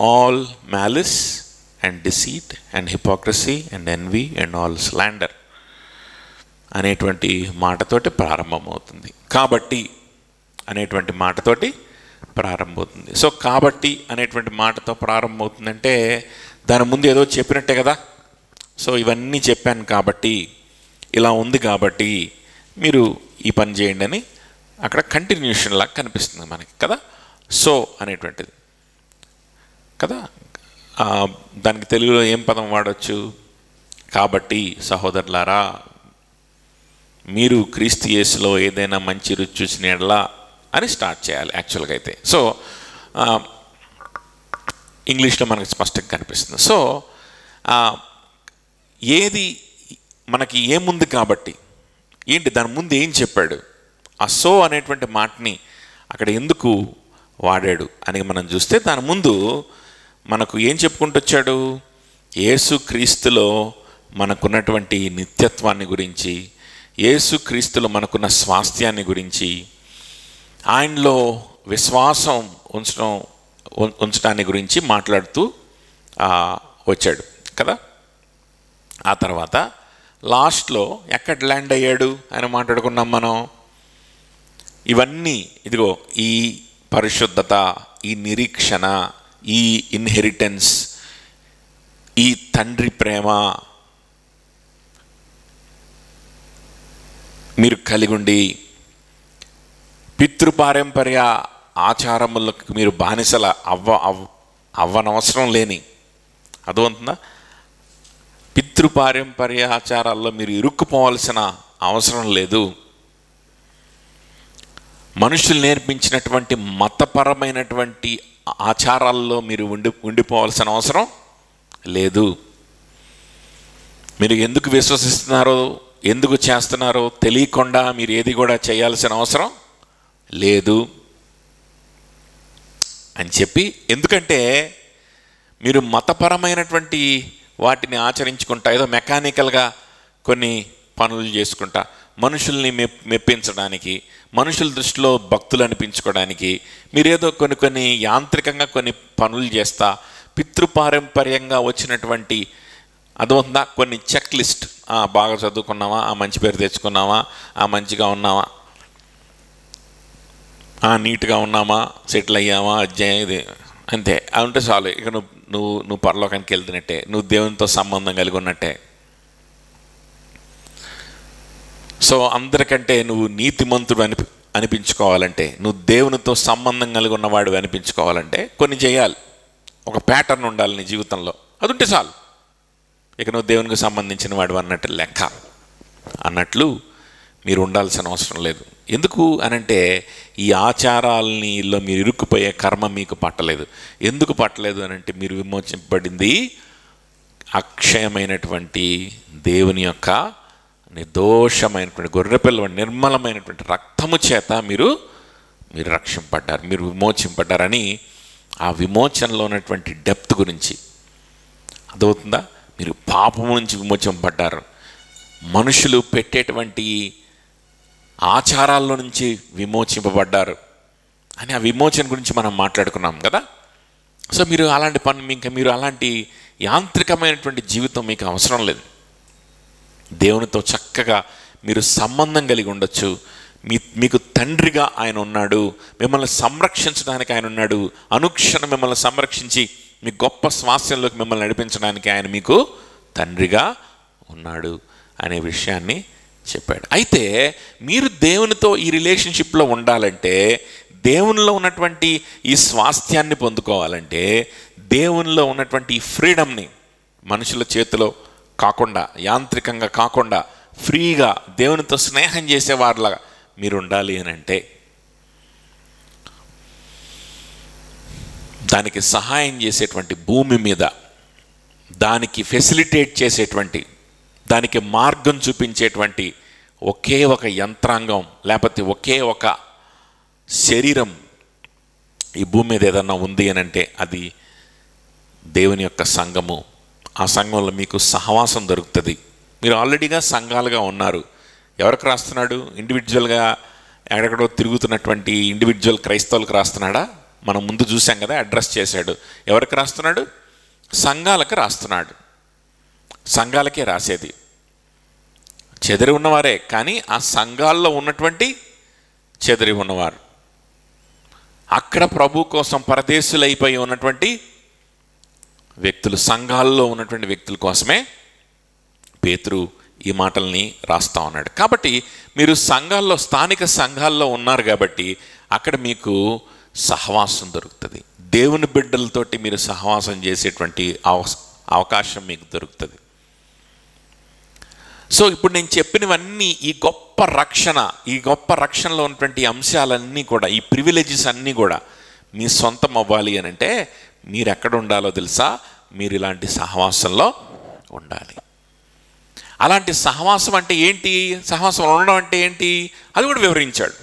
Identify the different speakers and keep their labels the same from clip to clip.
Speaker 1: All malice and deceit and hypocrisy and envy and all slander అనేటువంటి మాటతోటి ప్రారంభమవుతుంది. కాబట్టి అనేటువంటి మాటతోటి ప్రారంభమవుతుంది. సో కాబట్టి అనేటువంటి మాటతో ప్రారంభమవుతుందంటే దాని ముందు ఏదో చెప్పినట్టే కదా. సో ఇవన్నీ చెప్పాను కాబట్టి, ఇలా ఉంది కాబట్టి మీరు ఈ పని చేయండి అని అక్కడ కంటిన్యూషన్ లాగా కనిపిస్తుంది మనకి కదా. సో అనేటువంటిది కదా. దానికి తెలుగులో ఏం పదం వాడచ్చు? కాబట్టి సహోదరులారా, మీరు క్రీస్తు యేసులో ఏదైనా మంచి రుచి చూసిన ఎడలా అని స్టార్ట్ చేయాలి యాక్చువల్గా అయితే. సో ఇంగ్లీష్లో మనకు స్పష్టంగా కనిపిస్తుంది. సో ఏది మనకి ఏముంది కాబట్టి ఏంటి, దాని ముందు ఏం చెప్పాడు, ఆ సో అనేటువంటి మాటని అక్కడ ఎందుకు వాడాడు అని మనం చూస్తే దాని ముందు మనకు ఏం చెప్పుకుంటూ వచ్చాడు? యేసు క్రీస్తులో మనకున్నటువంటి నిత్యత్వాన్ని గురించి, యేసు క్రీస్తులో మనకున్న స్వాస్థ్యాన్ని గురించి, ఆయనలో విశ్వాసం ఉంచడాన్ని గురించి మాట్లాడుతూ వచ్చాడు కదా. ఆ తర్వాత లాస్ట్లో ఎక్కడ ల్యాండ్ అయ్యాడు అని మాట్లాడుకున్నాం మనం. ఇవన్నీ ఇదిగో ఈ పరిశుద్ధత, ఈ నిరీక్షణ, ఈ ఇన్హెరిటెన్స్, ఈ తండ్రి ప్రేమ మీరు కలిగి ఉండి పితృపారంపర్య ఆచారములకు మీరు బానిసల అవ్వనవసరం లేని, అర్థమవుతుందా? పితృపారంపర్య ఆచారాల్లో మీరు ఇరుక్కుపోవాల్సిన అవసరం లేదు. మనుషులు నేర్పించినటువంటి మతపరమైనటువంటి ఆచారాల్లో మీరు ఉండిపోవాల్సిన అవసరం లేదు. మీరు ఎందుకు విశ్వసిస్తున్నారో, ఎందుకు చేస్తున్నారో తెలియకుండా మీరు ఏది కూడా చేయాల్సిన అవసరం లేదు అని చెప్పి, ఎందుకంటే మీరు మతపరమైనటువంటి వాటిని ఆచరించుకుంటా, ఏదో మెకానికల్గా కొన్ని పనులు చేసుకుంటా, మనుషుల్ని మెప్పించడానికి, మనుషుల దృష్టిలో భక్తులు అనిపించుకోవడానికి మీరేదో కొన్ని యాంత్రికంగా కొన్ని పనులు చేస్తా, పితృపారంపర్యంగా వచ్చినటువంటి అదవుతుందా కొన్ని చెక్ లిస్ట్, బాగా చదువుకున్నావా, ఆ మంచి పేరు తెచ్చుకున్నావా, ఆ మంచిగా ఉన్నావా, నీట్గా ఉన్నామా, సెటిల్ అయ్యామా, అధ్యాయం ఇది అంతే. అది ఉంటే చాలు. ఇక నువ్వు పరలోకానికి వెళ్తున్నట్టే, నువ్వు దేవునితో సంబంధం కలిగి ఉన్నట్టే. సో అందరికంటే నువ్వు నీతిమంతుడు అనిపించుకోవాలంటే, నువ్వు దేవునితో సంబంధం కలిగి ఉన్నవాడు అనిపించుకోవాలంటే కొన్ని చేయాలి. ఒక ప్యాటర్న్ ఉండాలి నీ జీవితంలో. అది ఉంటే చాలు. ఇక నువ్వు దేవునికి సంబంధించిన వాడు అన్నట్టు లెక్క అన్నట్లు మీరు ఉండాల్సిన అవసరం లేదు. ఎందుకు అనంటే ఈ ఆచారాలనిలో మీరు ఇరుక్కుపోయే కర్మ మీకు పట్టలేదు. ఎందుకు పట్టలేదు అనంటే మీరు విమోచింపబడింది అక్షయమైనటువంటి దేవుని యొక్క నిర్దోషమైనటువంటి గొర్రెపిల్ల నిర్మలమైనటువంటి రక్తము చేత మీరు రక్షింపడ్డారు, మీరు విమోచింపడ్డారని ఆ విమోచనలో ఉన్నటువంటి డెప్త్ గురించి అదవుతుందా. మీరు పాపము నుంచి విమోచింపడ్డారు, మనుషులు పెట్టేటువంటి ఆచారాల్లో నుంచి విమోచింపబడ్డారు అని ఆ విమోచన గురించి మనం మాట్లాడుకున్నాం కదా. సో మీరు అలాంటి పని, ఇంకా మీరు అలాంటి యాంత్రికమైనటువంటి జీవితం మీకు అవసరం లేదు. దేవునితో చక్కగా మీరు సంబంధం కలిగి ఉండొచ్చు. మీకు తండ్రిగా ఆయన ఉన్నాడు, మిమ్మల్ని సంరక్షించడానికి ఆయన ఉన్నాడు, అనుక్షణం మిమ్మల్ని సంరక్షించి మీ గొప్ప స్వాస్థ్యంలోకి మిమ్మల్ని నడిపించడానికి ఆయన మీకు తండ్రిగా ఉన్నాడు అనే విషయాన్ని చెప్పాడు. అయితే మీరు దేవునితో ఈ రిలేషన్షిప్లో ఉండాలంటే, దేవునిలో ఉన్నటువంటి ఈ స్వాస్థ్యాన్ని పొందుకోవాలంటే, దేవునిలో ఉన్నటువంటి ఈ ఫ్రీడమ్ని మనుషుల చేతిలో కాకుండా, యాంత్రికంగా కాకుండా ఫ్రీగా దేవునితో స్నేహం చేసేవారిలాగా మీరు ఉండాలి అని అంటే దానికి సహాయం చేసేటువంటి భూమి మీద, దానికి ఫెసిలిటేట్ చేసేటువంటి, దానికి మార్గం చూపించేటువంటి ఒకే ఒక యంత్రాంగం లేకపోతే ఒకే ఒక శరీరం ఈ భూమి మీద ఏదన్నా ఉంది అని అంటే అది దేవుని యొక్క సంఘము. ఆ సంఘంలో మీకు సహవాసం దొరుకుతుంది. మీరు ఆల్రెడీగా సంఘాలుగా ఉన్నారు. ఎవరికి రాస్తున్నాడు? ఇండివిజువల్గా ఎక్కడెక్కడో తిరుగుతున్నటువంటి ఇండివిజువల్ క్రైస్తవులకు రాస్తున్నాడా? మనం ముందు చూసాం కదా, అడ్రస్ చేశాడు. ఎవరికి రాస్తున్నాడు? సంఘాలకు రాస్తున్నాడు. సంఘాలకే రాసేది. చెదిరి ఉన్నవారే, కానీ ఆ సంఘాల్లో ఉన్నటువంటి చెదిరి ఉన్నవారు, అక్కడ ప్రభు కోసం పరదేశులైపోయి ఉన్నటువంటి వ్యక్తులు, సంఘాల్లో ఉన్నటువంటి వ్యక్తుల కోసమే పేతురు ఈ మాటల్ని రాస్తా ఉన్నాడు. కాబట్టి మీరు సంఘాల్లో, స్థానిక సంఘాల్లో ఉన్నారు కాబట్టి అక్కడ మీకు సహవాసం దొరుకుతుంది. దేవుని బిడ్డలతోటి మీరు సహవాసం చేసేటువంటి అవకాశం మీకు దొరుకుతుంది. సో ఇప్పుడు నేను చెప్పినవన్నీ ఈ గొప్ప రక్షణలో ఉన్నటువంటి అంశాలన్నీ కూడా, ఈ ప్రివిలేజెస్ అన్నీ కూడా మీ సొంతం అవ్వాలి అని అంటే మీరు ఎక్కడ ఉండాలో తెలుసా? మీరు ఇలాంటి సహవాసంలో ఉండాలి. అలాంటి సహవాసం అంటే ఏంటి? సహవాసం ఉండడం అంటే ఏంటి? అది కూడా వివరించాడు.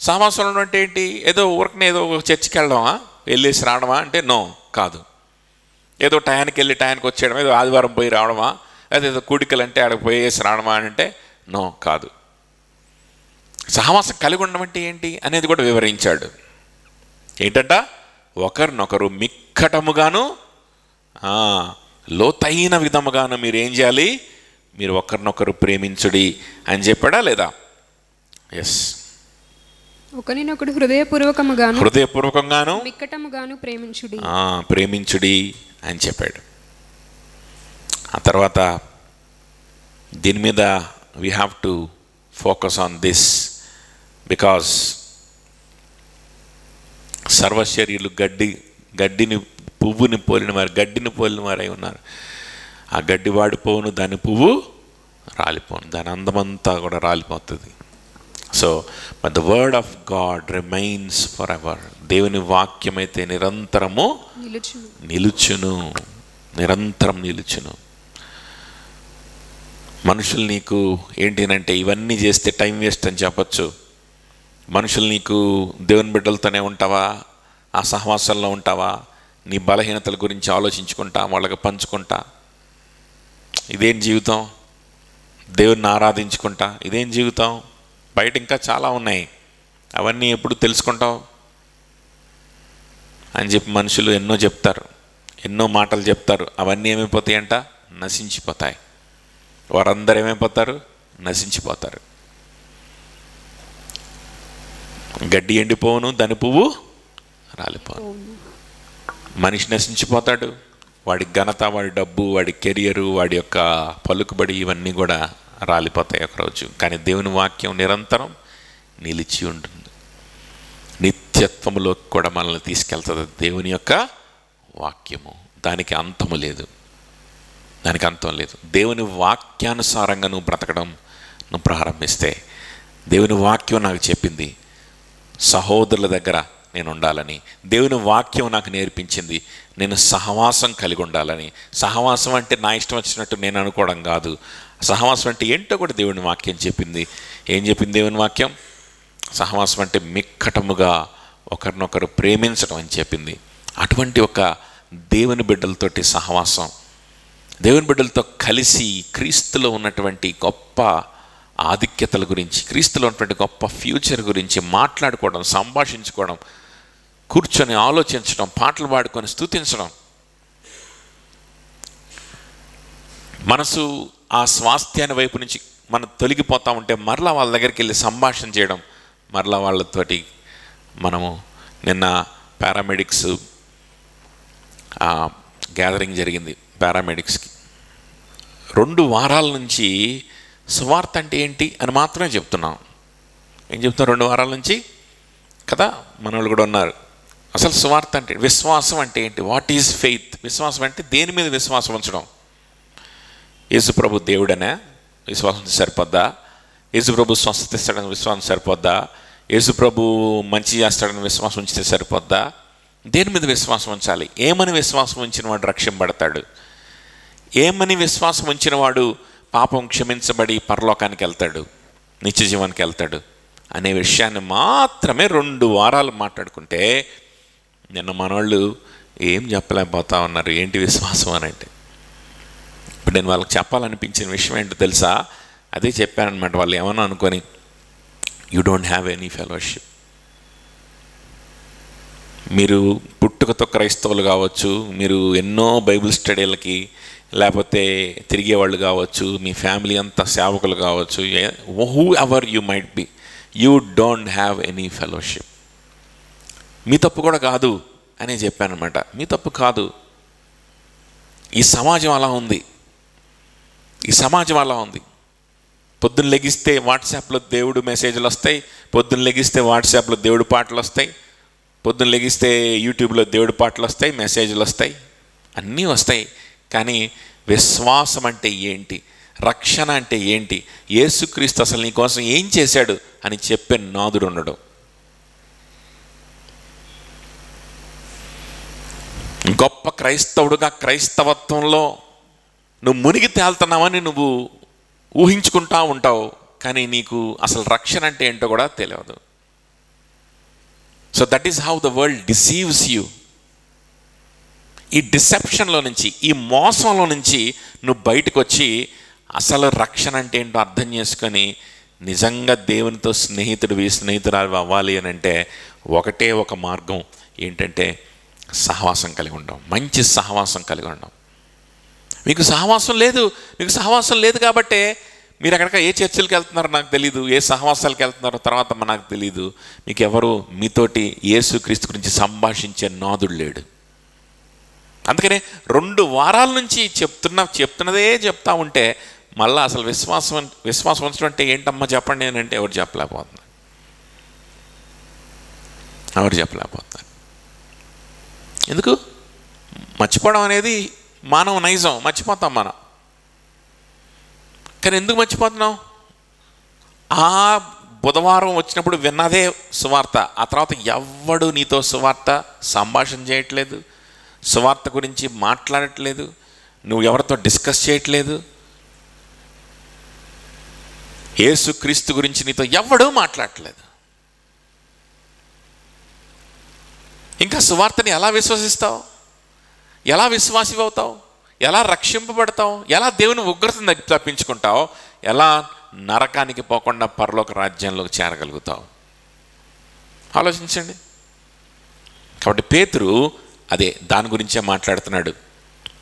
Speaker 1: సహవాసం ఉండడం అంటే ఏంటి? ఏదో ఊరికనే ఏదో చర్చికి వెళ్ళడమా, వెళ్ళేసి రావడమా అంటే నో, కాదు. ఏదో టయానికి వెళ్ళి టయానికి వచ్చేయడం, ఏదో ఆదివారం పోయి రావడమా, లేదా ఏదో కూడికలు అంటే ఆడకు పోయేసి రావడమా అంటే నో, కాదు. సహవాసం కలిగి ఉండడం అంటే ఏంటి అనేది కూడా వివరించాడు. ఏంటంట? ఒకరినొకరు మిక్కటముగాను లోతైన విధముగాను మీరు ఏం చేయాలి? మీరు ఒకరినొకరు ప్రేమించుడి అని చెప్పాడా లేదా? ఎస్.
Speaker 2: ఒకరినొకడు హృదయపూర్వకంగాను మిక్కటముగాను
Speaker 1: ప్రేమించుడి అని చెప్పాడు. ఆ తర్వాత దీని మీద we have to focus on this, because సర్వశరీరులు గడ్డిని పువ్వుని పోలిన వారు, గడ్డిని పోలిన వారై ఉన్నారు. ఆ గడ్డి వాడిపోను, దాని పువ్వు రాలిపోను, దాని అందమంతా కూడా రాలిపోతుంది. So but the word of God remains forever. దేవుని వాక్యం అయితే నిరంతరము నిలుచును, నిరంతరం నిలుచును. మనుషులు నీకు ఏంటినంటే ఇవన్నీ చేస్తే టైం వేస్ట్ అని చెప్పచ్చు. మనుషులు నీకు దేవుని బిడ్డలతోనే ఉంటావా, ఆ సహవాసంలో ఉంటావా, నీ బలహీనతల గురించి ఆలోచించుకుంటా, వాళ్ళకి పంచుకుంటా, ఇదేం జీవితం? దేవుణ్ణి ఆరాధించుకుంటా, ఇదేం జీవితం? బయట ఇంకా చాలా ఉన్నాయి, అవన్నీ ఎప్పుడు తెలుసుకుంటావు అని చెప్పి మనుషులు ఎన్నో చెప్తారు, ఎన్నో మాటలు చెప్తారు. అవన్నీ ఏమైపోతాయంట? నశించిపోతాయి. వారందరూ ఏమైపోతారు? నశించిపోతారు. గడ్డి ఎండిపోవును, దాని పువ్వు రాలిపోను. మనిషి నశించిపోతాడు. వాడి ఘనత, వాడి డబ్బు, వాడి కెరియరు, వాడి యొక్క పలుకుబడి ఇవన్నీ కూడా రాలిపోతాయి ఒకరోజు. కానీ దేవుని వాక్యం నిరంతరం నిలిచి ఉంటుంది. నిత్యత్వంలోకి కూడా మనల్ని తీసుకెళ్తుంది దేవుని యొక్క వాక్యము. దానికి అంతము లేదు, దానికి అంతం లేదు. దేవుని వాక్యానుసారంగా నువ్వు బ్రతకడం నువ్వు ప్రారంభిస్తే, దేవుని వాక్యం నాకు చెప్పింది సహోదరుల దగ్గర నేను ఉండాలని, దేవుని వాక్యం నాకు నేర్పించింది నేను సహవాసం కలిగి ఉండాలని. సహవాసం అంటే నా ఇష్టం వచ్చినట్టు నేను అనుకోవడం కాదు. సహవాసం అంటే ఏంటో కూడా దేవుని వాక్యం చెప్పింది. ఏం చెప్పింది దేవుని వాక్యం? సహవాసం అంటే మిక్కటముగా ఒకరినొకరు ప్రేమించడం అని చెప్పింది. అటువంటి ఒక దేవుని బిడ్డలతోటి సహవాసం, దేవుని బిడ్డలతో కలిసి క్రీస్తులో ఉన్నటువంటి గొప్ప ఆధిక్యతల గురించి, క్రీస్తులో ఉన్నటువంటి గొప్ప ఫ్యూచర్ గురించి మాట్లాడుకోవడం, సంభాషించుకోవడం, కూర్చొని ఆలోచించడం, పాటలు పాడుకొని స్తుతించడం. మనసు ఆ స్వాస్థ్యాన్ని వైపు నుంచి మనం తొలగిపోతూ ఉంటే మరలా వాళ్ళ దగ్గరికి వెళ్ళి సంభాషణ చేయడం, మరలా వాళ్ళతోటి మనము నిన్న పారామెడిక్స్ గ్యాదరింగ్ జరిగింది. పారామెడిక్స్కి 2 వారాల నుంచి సువార్త అంటే ఏంటి అని మాత్రమే చెప్తున్నాం. ఏం చెప్తున్నాం 2 వారాల నుంచి కదా? మన వాళ్ళు కూడా ఉన్నారు. అసలు సువార్త అంటే, విశ్వాసం అంటే ఏంటి? What is faith? విశ్వాసం అంటే దేని మీద విశ్వాసం ఉంచడం? యేసుప్రభు దేవుడనే విశ్వాసం సరిపోద్దా? యేసుప్రభు స్వస్థత ఇస్తాడని విశ్వాసం సరిపోద్దా? యేసుప్రభు మంచి చేస్తాడని విశ్వాసం ఉంచితే సరిపోద్దా? దేని మీద విశ్వాసం ఉంచాలి? ఏమని విశ్వాసం ఉంచిన వాడు రక్షింపబడతాడు? ఏమని విశ్వాసం ఉంచిన వాడు పాపం క్షమించబడి పరలోకానికి వెళ్తాడు, నిత్య జీవానికి వెళ్తాడు అనే విషయాన్ని మాత్రమే 2 వారాలు మాట్లాడుకుంటే నిన్న మనోళ్ళు ఏం చెప్పలేకపోతా ఉన్నారు. ఏంటి విశ్వాసం అని అంటే, ఇప్పుడు నేను వాళ్ళకి చెప్పాలనిపించిన విషయం ఏంటో తెలుసా? అదే చెప్పానమాట. వాళ్ళు ఏమన్నా అనుకొని, you don't have any fellowship, మీరు పుట్టుకతో క్రైస్తవులు కావచ్చు, మీరు ఎన్నో బైబిల్ స్టడీలకి లేకపోతే తిరిగేవాళ్ళు కావచ్చు, మీ ఫ్యామిలీ అంతా సేవకులు కావచ్చు, whoever you might be, you don't have any fellowship. మీ తప్పు కూడా కాదు అని చెప్పానమాట. మీ తప్పు కాదు. ఈ సమాజం అలా ఉంది. ఈ సమాజం అలా ఉంది. పొద్దున్న లెగిస్తే వాట్సాప్లో దేవుడు మెసేజ్లు వస్తాయి, పొద్దున్న లెగిస్తే వాట్సాప్లో దేవుడు పాటలు వస్తాయి, పొద్దున్న లెగిస్తే యూట్యూబ్లో దేవుడి పాటలు వస్తాయి, మెసేజ్లు వస్తాయి, అన్నీ వస్తాయి. కానీ విశ్వాసం అంటే ఏంటి, రక్షణ అంటే ఏంటి, యేసుక్రీస్తు అసలు నీ కోసం ఏం చేశాడు అని చెప్పే నాదుడు ఉండడు. గొప్ప క్రైస్తవుడుగా క్రైస్తవత్వంలో నువ్వు మునిగి తేలుతున్నావని నువ్వు ఊహించుకుంటా ఉంటావు, కానీ నీకు అసలు రక్షణ అంటే ఏంటో కూడా తెలియదు. So that is how the world deceives you. ఈ డిసెప్షన్లో నుంచి, ఈ మోసంలో నుంచి నువ్వు బయటకు వచ్చి అసలు రక్షణ అంటే ఏంటో అర్థం చేసుకొని నిజంగా దేవునితో స్నేహితురాలు అవ్వాలి అని అంటే ఒకటే ఒక మార్గం ఏంటంటే సహవాసం కలిగి ఉండడం, మంచి సహవాసం కలిగి ఉండడం. మీకు సహవాసం లేదు కాబట్టే మీరు అక్కడికి ఏ చర్చలకు వెళ్తున్నారో నాకు తెలీదు, ఏ సహవాసాలకు వెళ్తున్నారో తర్వాత నాకు తెలీదు. మీకు ఎవరు మీతోటి యేసుక్రీస్తు గురించి సంభాషించే నాదుడు లేడు. అందుకనే 2 వారాల నుంచి చెప్తున్నదే చెప్తా ఉంటే మళ్ళీ అసలు విశ్వాసం ఉంచడం అంటే ఏంటమ్మా చెప్పండి అని అంటే ఎవరు చెప్పలేకపోతున్నారు. ఎందుకు? మర్చిపోవడం అనేది మానవ నైజం, మర్చిపోతాం మనం. కానీ ఎందుకు మర్చిపోతున్నాం? ఆ బుధవారం వచ్చినప్పుడు విన్నదే సువార్త, ఆ తర్వాత ఎవ్వడు నీతో సువార్త సంభాషణ చేయట్లేదు, సువార్త గురించి మాట్లాడట్లేదు, నువ్వు ఎవరితో డిస్కస్ చేయట్లేదు. యేసుక్రీస్తు గురించి నీతో ఎవ్వడూ మాట్లాడట్లేదు. ఇంకా సువార్తని ఎలా విశ్వసిస్తావు? ఎలా విశ్వాసి అవుతావు? ఎలా రక్షింపబడతావు? ఎలా దేవుని ఉగ్రతను తప్పించుకుంటావు? ఎలా నరకానికి పోకుండా పరలోక రాజ్యంలోకి చేరగలుగుతావు? ఆలోచించండి. కాబట్టి పేతురు అదే దాని గురించే మాట్లాడుతున్నాడు.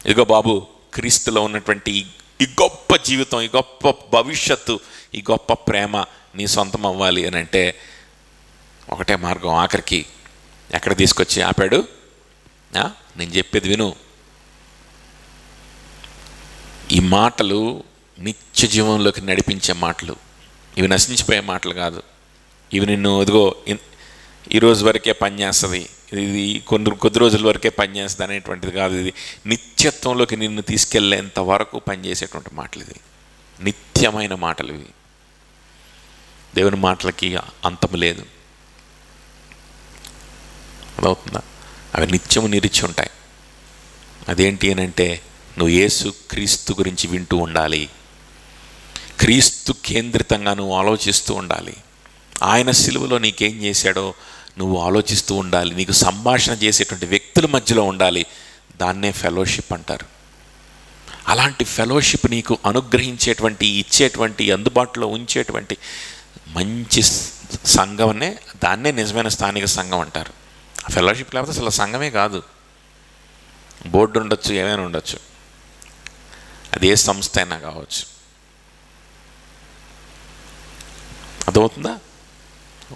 Speaker 1: ఇదిగో బాబు, క్రీస్తులో ఉన్నటువంటి ఈ గొప్ప జీవితం, ఈ గొప్ప భవిష్యత్తు, ఈ గొప్ప ప్రేమ నీ సొంతం అవ్వాలి అని అంటే ఒకటే మార్గం. ఆఖరికి ఎక్కడ తీసుకొచ్చి ఆపాడు? నేను చెప్పేది విను. ఈ మాటలు నిత్య జీవంలోకి నడిపించే మాటలు, ఇవి నశించిపోయే మాటలు కాదు. ఇవి నిన్ను ఇదిగో ఈరోజు వరకే పనిచేస్తుంది, ఇది కొద్ది రోజుల వరకే పనిచేస్తుంది అనేటువంటిది కాదు. ఇది నిత్యత్వంలోకి నిన్ను తీసుకెళ్లేంత వరకు పనిచేసేటువంటి మాటలు. ఇది నిత్యమైన మాటలు. ఇవి దేవుని మాటలకి అంతం లేదు. అదవుతుందా? అవి నిత్యము నిలిచి ఉంటాయి. అదేంటి అని అంటే నువ్వు యేసు క్రీస్తు గురించి వింటూ ఉండాలి, క్రీస్తు కేంద్రితంగా నువ్వు ఆలోచిస్తూ ఉండాలి, ఆయన సిలువలో నీకేం చేశాడో నువ్వు ఆలోచిస్తూ ఉండాలి, నీకు సంభాషణ చేసేటువంటి వ్యక్తుల మధ్యలో ఉండాలి. దాన్నే ఫెలోషిప్ అంటారు. అలాంటి ఫెలోషిప్ నీకు అనుగ్రహించేటువంటి, ఇచ్చేటువంటి, అందుబాటులో ఉంచేటువంటి మంచి సంఘమనే, దాన్నే నిజమైన స్థానిక సంఘం అంటారు. ఫెలోషిప్ లేకపోతే అసలు సంఘమే కాదు. బోర్డు ఉండొచ్చు, ఏమైనా ఉండొచ్చు, అది ఏ సంస్థ అయినా కావచ్చు. అర్థమవుతుందా?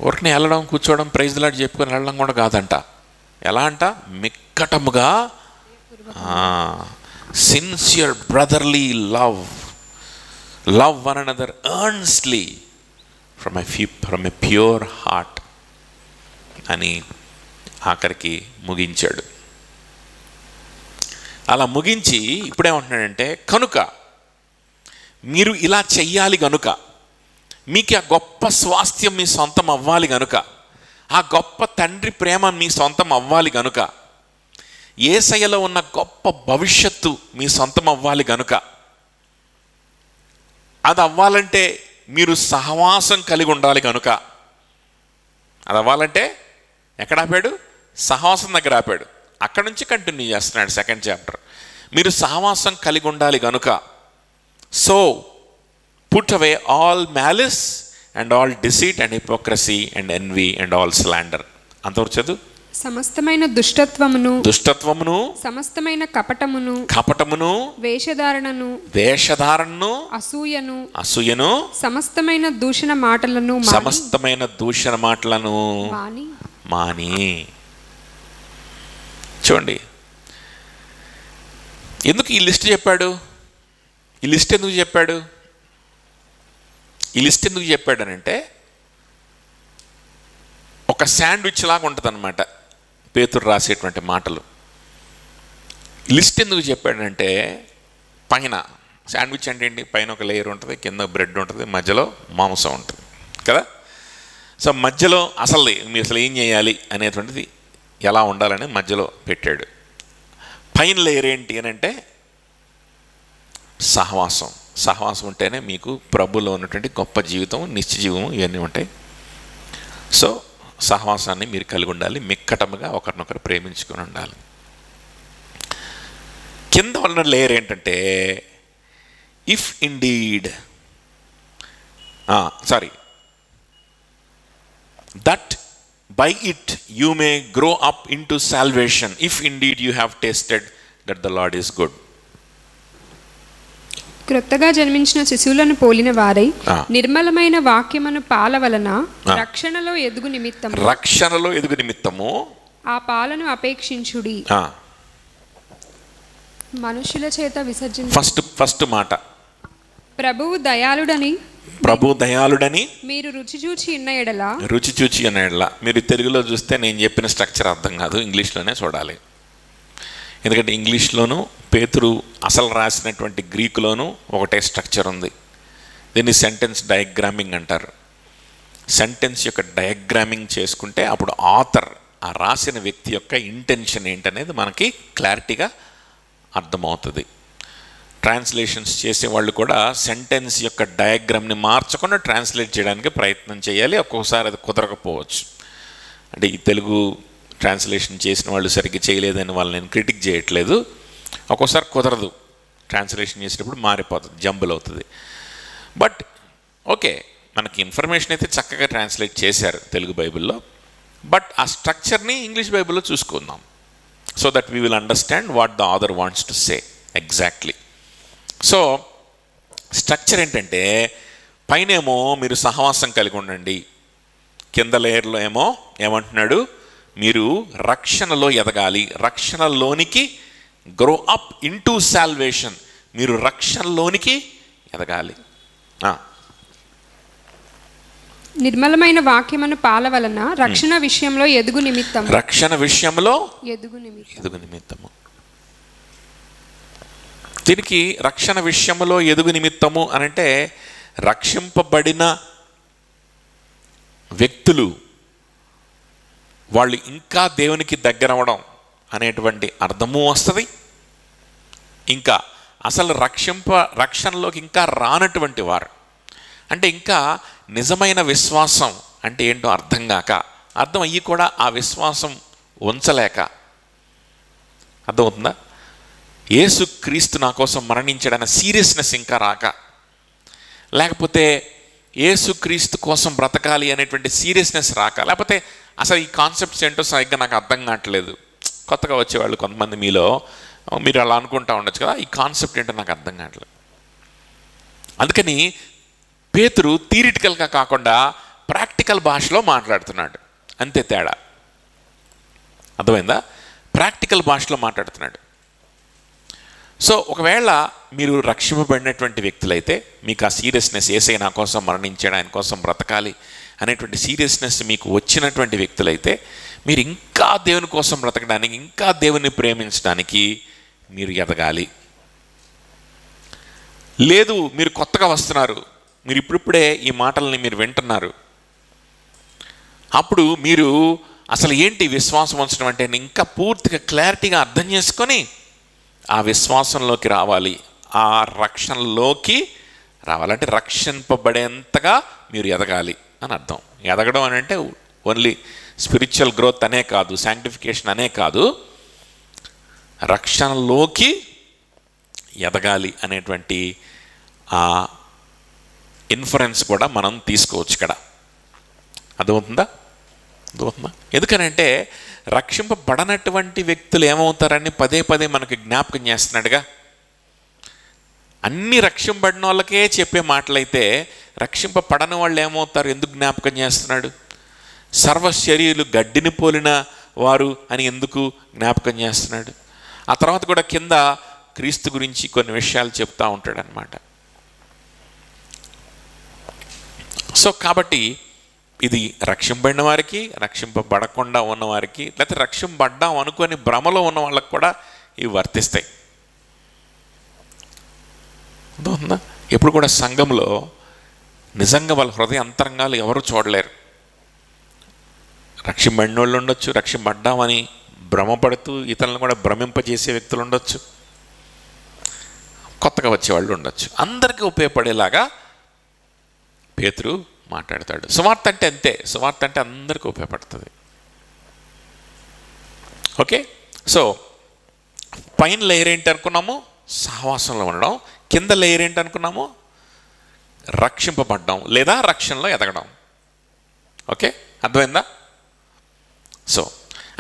Speaker 1: ఊరికనే వెళ్ళడం, కూర్చోవడం, ప్రైజ్ లాంటి చెప్పుకొని వెళ్ళడం కూడా కాదంట. ఎలా అంట? మిక్కటముగా sincere brotherly love one another earnestly from a pure heart అని ఆఖరికి ముగించాడు. అలా ముగించి ఇప్పుడేమంటున్నాడంటే, కనుక మీరు ఇలా చెయ్యాలి గనుక, మీకు ఆ గొప్ప స్వాస్థ్యం మీ సొంతం అవ్వాలి గనుక, ఆ గొప్ప తండ్రి ప్రేమ మీ సొంతం అవ్వాలి గనుక, యేసయ్యలో ఉన్న గొప్ప భవిష్యత్తు మీ సొంతం అవ్వాలి గనుక, అది అవ్వాలంటే మీరు సహవాసం కలిగి ఉండాలి కనుక, అది అవ్వాలంటే ఎక్కడ ఆపాడు? సహవాసం దగ్గర ఆపాడు. అక్కడ నుంచి కంటిన్యూ చేస్తున్నాడు 2nd చాప్టర్. మీరు సహవాసం కలిగి ఉండాలి కనుక, so put away all malice and all deceit and hypocrisy and envy and all slander. అంతవరకు చదువు.
Speaker 2: సమస్తమైన దుష్టత్వమును సమస్తమైన కపటమును వేషధారణను అసూయను
Speaker 1: సమస్తమైన దూషణ మాటలను మాని. చూడండి, ఎందుకు ఈ లిస్ట్ చెప్పాడు? ఈ లిస్ట్ ఎందుకు చెప్పాడనంటే ఒక శాండ్విచ్ లాగా ఉంటుంది అన్నమాట పేతురు రాసేటువంటి మాటలు. లిస్ట్ ఎందుకు చెప్పాడంటే, పైన శాండ్విచ్ అంటే ఏంటి? పైన ఒక లేయర్ ఉంటుంది, కింద బ్రెడ్ ఉంటుంది, మధ్యలో మాంసం ఉంటుంది కదా. సో మధ్యలో మీరు అసలు ఏం చేయాలి అనేటువంటిది, ఎలా ఉండాలని మధ్యలో పెట్టాడు. పైన లేయర్ ఏంటి అని అంటే సహవాసం ఉంటేనే మీకు ప్రభులో ఉన్నటువంటి గొప్ప జీవితం, నిత్యజీవం ఇవన్నీ ఉంటాయి. సో సహవాసాన్ని మీరు కలిగి ఉండాలి, మిక్కటముగా ఒకరినొకరు ప్రేమించుకొని ఉండాలి. కింద ఉన్న లేయర్ ఏంటంటే, if indeed that by it you may grow up in to salvation, if indeed you have tasted that the lord is good.
Speaker 2: క్రొత్తగా జన్మించిన శిశువులను పోలిన వారై నిర్మలమైన వాక్యమును పాల వలన రక్షణలో ఎదుగు నిమిత్తము ఆ పాలను అపేక్షించుడి. మనుషుల చేత
Speaker 1: ఫస్ట్ మాట,
Speaker 2: ప్రభువు దయాళుడని మీరు రుచి చూచి ఉన్న ఎడల.
Speaker 1: మీరు తెలుగులో చూస్తే నేను చెప్పిన స్ట్రక్చర్ అర్థం కాదు, ఇంగ్లీష్లోనే చూడాలి. ఎందుకంటే ఇంగ్లీష్లోను పేతురు అసలు రాసినటువంటి గ్రీకులోను ఒకటే స్ట్రక్చర్ ఉంది. దీన్ని సెంటెన్స్ డయాగ్రామింగ్ అంటారు. సెంటెన్స్ యొక్క డయాగ్రామింగ్ చేసుకుంటే అప్పుడు ఆథర్, ఆ రాసిన వ్యక్తి యొక్క ఇంటెన్షన్ ఏంటనేది మనకి క్లారిటీగా అర్థమవుతుంది. ట్రాన్స్లేషన్స్ చేసేవాళ్ళు కూడా సెంటెన్స్ యొక్క డయాగ్రామ్ని మార్చకుండా ట్రాన్స్లేట్ చేయడానికి ప్రయత్నం చేయాలి. ఒక్కొక్కసారి అది కుదరకపోవచ్చు. అంటే ఈ తెలుగు ట్రాన్స్లేషన్ చేసిన వాళ్ళు సరిగ్గా చేయలేదని వాళ్ళు నేను క్రిటిక్ చేయట్లేదు. ఒక్కోసారి కుదరదు, ట్రాన్స్లేషన్ చేసేటప్పుడు మారిపోతుంది, జంబుల్ అవుతుంది. బట్ ఓకే, మనకి ఇన్ఫర్మేషన్ అయితే చక్కగా ట్రాన్స్లేట్ చేశారు తెలుగు బైబిల్లో. బట్ ఆ స్ట్రక్చర్ని ఇంగ్లీష్ బైబిల్లో చూసుకుందాం, so that we will understand what the author wants to say exactly. So structure ఏంటంటే, పైనేమో మీరు సహవాసం కలిగి ఉండండి, కింద లేయర్లో ఏమంటున్నాడు, మీరు రక్షణలో ఎదగాలి, రక్షణలోనికి గ్రో అప్ ఇంటూ సాల్వేషన్, మీరు రక్షణలోనికి ఎదగాలి.
Speaker 2: నిర్మలమైన వాక్యమును పాల వలన రక్షణ విషయంలో ఎదుగు
Speaker 1: నిమిత్తము. దీనికి రక్షణ విషయంలో ఎదుగు నిమిత్తము అనంటే, రక్షింపబడిన వ్యక్తులు వాళ్ళు ఇంకా దేవునికి దగ్గరవడం అనేటువంటి అర్థము వస్తుంది. ఇంకా అసలు రక్షణలోకి ఇంకా రానటువంటి వారు, అంటే ఇంకా నిజమైన విశ్వాసం అంటే ఏంటో అర్థం అయ్యి కూడా ఆ విశ్వాసం ఉంచలేక, అర్థమవుతుందా, యేసు క్రీస్తు నా కోసం మరణించాడన్న సీరియస్నెస్ ఇంకా రాక, లేకపోతే యేసు క్రీస్తు కోసం బ్రతకాలి అనేటువంటి సీరియస్నెస్ రాక, లేకపోతే అసలు ఈ కాన్సెప్ట్స్ ఏంటో సరిగ్గా నాకు అర్థం కావట్లేదు. కొత్తగా వచ్చేవాళ్ళు కొంతమంది మీలో మీరు అలా అనుకుంటూ ఉండొచ్చు కదా, ఈ కాన్సెప్ట్ ఏంటో నాకు అర్థం కావట్లేదు. అందుకని పేతురు థియరిటికల్గా కాకుండా ప్రాక్టికల్ భాషలో మాట్లాడుతున్నాడు, అంతే తేడా. అర్థమైందా? ప్రాక్టికల్ భాషలో మాట్లాడుతున్నాడు. సో ఒకవేళ మీరు రక్షింపబడినటువంటి వ్యక్తులైతే, మీకు ఆ సీరియస్నెస్, యేసయ్య నా కోసం మరణించాడు, ఆయన కోసం బ్రతకాలి అనేటువంటి సీరియస్నెస్ మీకు వచ్చినటువంటి వ్యక్తులైతే, మీరు ఇంకా దేవుని కోసం బ్రతకడానికి, ఇంకా దేవుని ప్రేమించడానికి మీరు ఎదగాలి. లేదు, మీరు కొత్తగా వస్తున్నారు, మీరు ఇప్పుడిప్పుడే ఈ మాటల్ని మీరు వింటున్నారు, అప్పుడు మీరు అసలు ఏంటి విశ్వాసం ఉంచడం అంటే ఇంకా పూర్తిగా క్లారిటీగా అర్థం చేసుకొని ఆ విశ్వాసంలోకి రావాలి, ఆ రక్షణలోకి రావాలంటే రక్షింపబడేంతగా మీరు ఎదగాలి అని అర్థం. ఎదగడం అని అంటే ఓన్లీ స్పిరిచువల్ గ్రోత్ అనే కాదు, శాంక్టిఫికేషన్ అనే కాదు, రక్షణలోకి ఎదగాలి అనేటువంటి ఆ ఇన్ఫరెన్స్ కూడా మనం తీసుకోవచ్చు ఇక్కడ. అర్థమవుతుందా? ఎందుకనంటే రక్షింపబడనటువంటి వ్యక్తులు ఏమవుతారని పదే పదే మనకి జ్ఞాపకం చేస్తున్నాడుగా. అన్ని రక్షింపబడిన వాళ్ళకే చెప్పే మాటలైతే రక్షింపబడని వాళ్ళు ఏమవుతారు ఎందుకు జ్ఞాపకం చేస్తున్నాడు? సర్వశరీరులు గడ్డిని పోలిన వారు అని ఎందుకు జ్ఞాపకం చేస్తున్నాడు? ఆ తర్వాత కూడా కింద క్రీస్తు గురించి కొన్ని విషయాలు చెప్తూ ఉంటాడు అన్నమాట. సో కాబట్టి ఇది రక్షింపబడిన వారికి, రక్షింపబడకుండా ఉన్నవారికి, లేకపోతే రక్షింపబడ్డాం అనుకొని భ్రమలో ఉన్న వాళ్ళకి కూడా ఇవి వర్తిస్తాయి. ఉందా? ఎప్పుడు కూడా సంఘంలో నిజంగా వాళ్ళ హృదయ అంతరంగాలు ఎవరు చూడలేరు. రక్షింపబడిన వాళ్ళు ఉండొచ్చు, రక్షింపబడ్డామని భ్రమపడుతూ ఇతరులను కూడా భ్రమింపజేసే వ్యక్తులు ఉండొచ్చు, కొత్తగా వచ్చేవాళ్ళు ఉండొచ్చు. అందరికీ ఉపయోగపడేలాగా పేతురు మాట్లాడతాడు. సువార్త అంటే అంతే, సువార్త అంటే అందరికీ ఉపయోగపడుతుంది. ఓకే, సో పైన లేయర్ ఏంటి అనుకున్నాము? సహవాసంలో ఉండడం. కింద లేయర్ ఏంటి అనుకున్నాము? రక్షింపబడ్డం లేదా రక్షణలో ఎదగడం. ఓకే, అర్థమైందా? సో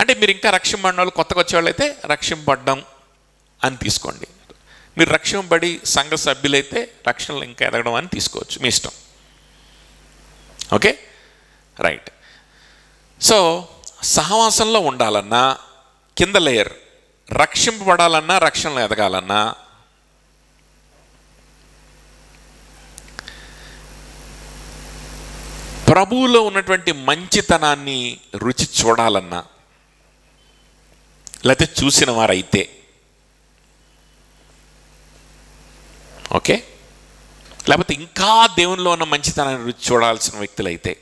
Speaker 1: అంటే మీరు ఇంకా రక్షింపబడిన వాళ్ళు, కొత్తగా వచ్చేవాళ్ళు అయితే రక్షింపబడ్డం అని తీసుకోండి. మీరు రక్షింపబడి సంఘ సభ్యులైతే రక్షణలో ఇంకా ఎదగడం అని తీసుకోవచ్చు, మీ ఇష్టం. Okay, right. సో సహవాసంలో ఉండాలన్నా కింద లేయర్, రక్షింపబడాలన్నా రక్షణలో ఎదగాలన్నా ప్రభువులో ఉన్నటువంటి మంచితనాన్ని రుచి చూడాలన్నా, లేకపోతే చూసిన వారైతే, ఓకే, లేకపోతే ఇంకా దేవునిలో ఉన్న మంచితనాన్ని రుచి చూడాల్సిన వ్యక్తులైతే,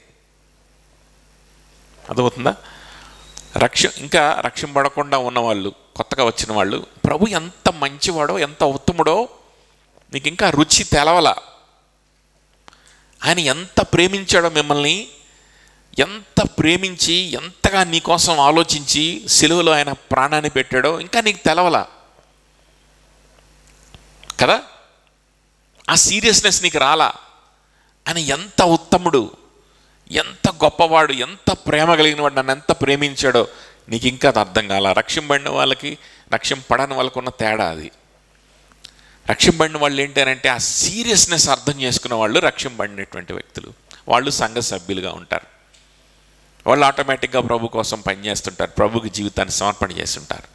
Speaker 1: అర్థమవుతుందా? ఇంకా రక్షింపబడకుండా ఉన్నవాళ్ళు, కొత్తగా వచ్చిన వాళ్ళు, ప్రభు ఎంత మంచివాడో ఎంత ఉత్తముడో నీకు ఇంకా రుచి తెలవలా. ఆయన ఎంత ప్రేమించాడో మిమ్మల్ని, ఎంత ప్రేమించి ఎంతగా నీకోసం ఆలోచించి సిలువలో ఆయన ప్రాణాన్ని పెట్టాడో ఇంకా నీకు తెలవలా కదా. ఆ సీరియస్నెస్ నీకు రాలా. ఆయన ఎంత ఉత్తముడు, ఎంత గొప్పవాడు, ఎంత ప్రేమ కలిగిన వాడు, నన్ను ఎంత ప్రేమించాడో నీకు ఇంకా అది అర్థం కాల. రక్షింపబడిన వాళ్ళకి రక్షింపడని వాళ్ళకు ఉన్న తేడా అది. రక్షింపబడిన వాళ్ళు ఏంటి అని అంటే ఆ సీరియస్నెస్ అర్థం చేసుకున్న వాళ్ళు రక్షింపబడినటువంటి వ్యక్తులు. వాళ్ళు సంఘ సభ్యులుగా ఉంటారు. వాళ్ళు ఆటోమేటిక్గా ప్రభు కోసం పనిచేస్తుంటారు, ప్రభుకి జీవితాన్ని సమర్పణ చేస్తుంటారు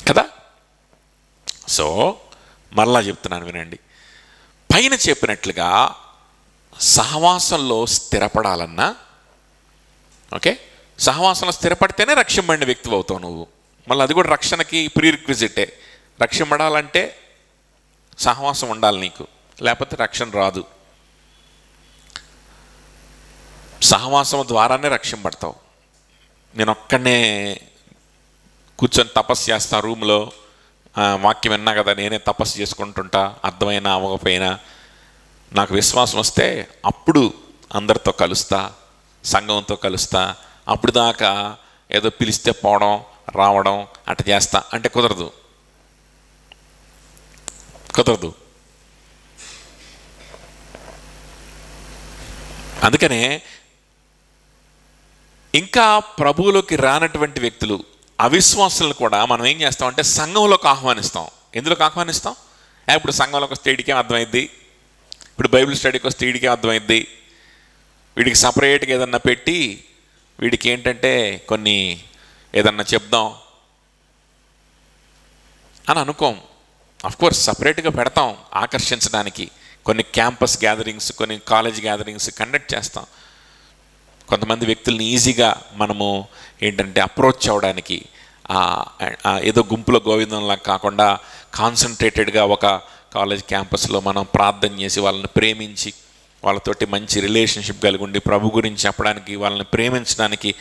Speaker 1: కదా. సో మరలా చెప్తున్నాను వినండి, పైన చెప్పినట్లుగా సహవాసంలో స్థిరపడాలన్నా, ఓకే, సహవాసంలో స్థిరపడితేనే రక్షింపబడిన వ్యక్తి అవుతావు నువ్వు. మళ్ళీ అది కూడా రక్షణకి ప్రీరిక్విజిటే. రక్షింపడాలంటే సహవాసం ఉండాలి నీకు, లేకపోతే రక్షణ రాదు. సహవాసం ద్వారానే రక్షింపడతావు. నేను ఒక్కడనే కూర్చొని తపస్సు చేస్తా రూమ్లో, వాక్యం విన్నా కదా నేనే తపస్సు చేసుకుంటుంటా, అర్థమైనా అవ్వకపోయినా నాకు విశ్వాసం వస్తే అప్పుడు అందరితో కలుస్తా, సంఘంతో కలుస్తా, అప్పుడు దాకా ఏదో పిలిస్తే పోవడం రావడం అట్లా చేస్తా అంటే కుదరదు. అందుకనే ఇంకా ప్రభువులోకి రానటువంటి వ్యక్తులు, అవిశ్వాసులను కూడా మనం ఏం చేస్తామంటే సంఘంలోకి ఆహ్వానిస్తాం. ఎందులోకి ఆహ్వానిస్తాం? ఇప్పుడు సంఘంలోకి వస్తే వీడికేం అర్థమైద్ది, ఇప్పుడు బైబిల్ స్టడీకి వస్తే వీడికేం అర్థమైద్ది, వీడికి సపరేట్గా ఏదన్నా పెట్టి వీడికి ఏంటంటే కొన్ని ఏదన్నా చెప్దాం అని అనుకోం. అఫ్కోర్స్ సపరేట్గా పెడతాం ఆకర్షించడానికి. కొన్ని క్యాంపస్ గ్యాదరింగ్స్, కొన్ని కాలేజ్ గ్యాదరింగ్స్ కండక్ట్ చేస్తాం. కొంతమంది వ్యక్తుల్ని ఈజీగా మనము ఏంటంటే అప్రోచ్ అవ్వడానికి, ఏదో గుంపులో గోవిందంలా కాకుండా కాన్సన్ట్రేటెడ్గా ఒక కాలేజ్ క్యాంపస్లో మనం ప్రార్థన చేసి వాళ్ళని ప్రేమించి వాళ్ళతోటి మంచి రిలేషన్షిప్ కలిగి ఉండి ప్రభు గురించి చెప్పడానికి, వాళ్ళని ప్రేమించడానికి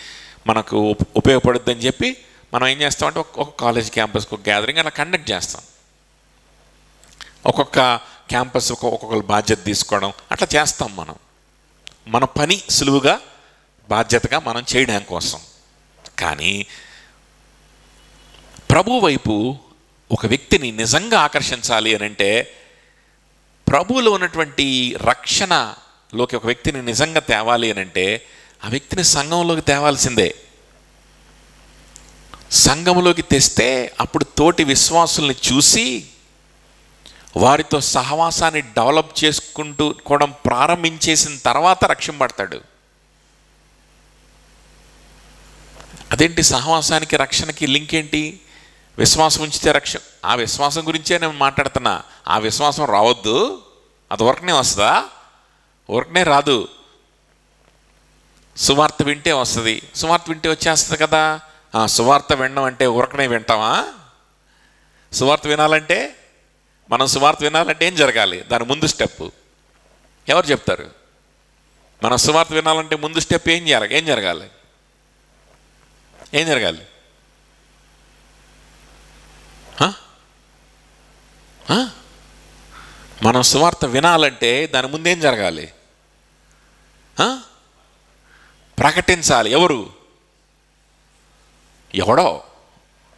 Speaker 1: మనకు ఉపయోగపడుద్దని చెప్పి మనం ఏం చేస్తామంటే ఒక కాలేజ్ క్యాంపస్కి ఒక గ్యాదరింగ్ అలా కండక్ట్ చేస్తాం. ఒక్కొక్క క్యాంపస్ ఒక్కొక్కరు బాధ్యత తీసుకోవడం అట్లా చేస్తాం. మన పని సులువుగా బాధ్యతగా మనం చేయడం కోసం. కానీ ప్రభు వైపు ఒక వ్యక్తిని నిజంగా ఆకర్షించాలి అని అంటే, ప్రభువులో ఉన్నటువంటి రక్షణలోకి ఒక వ్యక్తిని నిజంగా తేవాలి అని అంటే ఆ వ్యక్తిని సంఘంలోకి తేవాల్సిందే. సంఘంలోకి తెస్తే అప్పుడు తోటి విశ్వాసుల్ని చూసి వారితో సహవాసాన్ని డెవలప్ చేసుకుంటూ కూడా ప్రారంభించేసిన తర్వాత రక్షింపబడతాడు. అదేంటి సహవాసానికి రక్షణకి లింక్ ఏంటి? విశ్వాసం ఉంచితే రక్షణ. ఆ విశ్వాసం గురించే నేను మాట్లాడుతున్నా. ఆ విశ్వాసం రావద్దు, అది ఊరకనే వస్తుందా? ఊరకనే రాదు. సువార్త వింటే వస్తుంది. సువార్త వింటే వచ్చేస్తుంది కదా. సువార్త వినడం అంటే ఊరకనే వింటామా? సువార్త వినాలంటే మనం సువార్త వినాలంటే ఏం జరగాలి? దాని ముందు స్టెప్ ఎవరు చెప్తారు? మనం సువార్త వినాలంటే ముందు స్టెప్ ఏం జరగాలి? ఏం జరగాలి? మనం సువార్త వినాలంటే దాని ముందేం జరగాలి? ప్రకటించాలి. ఎవడో,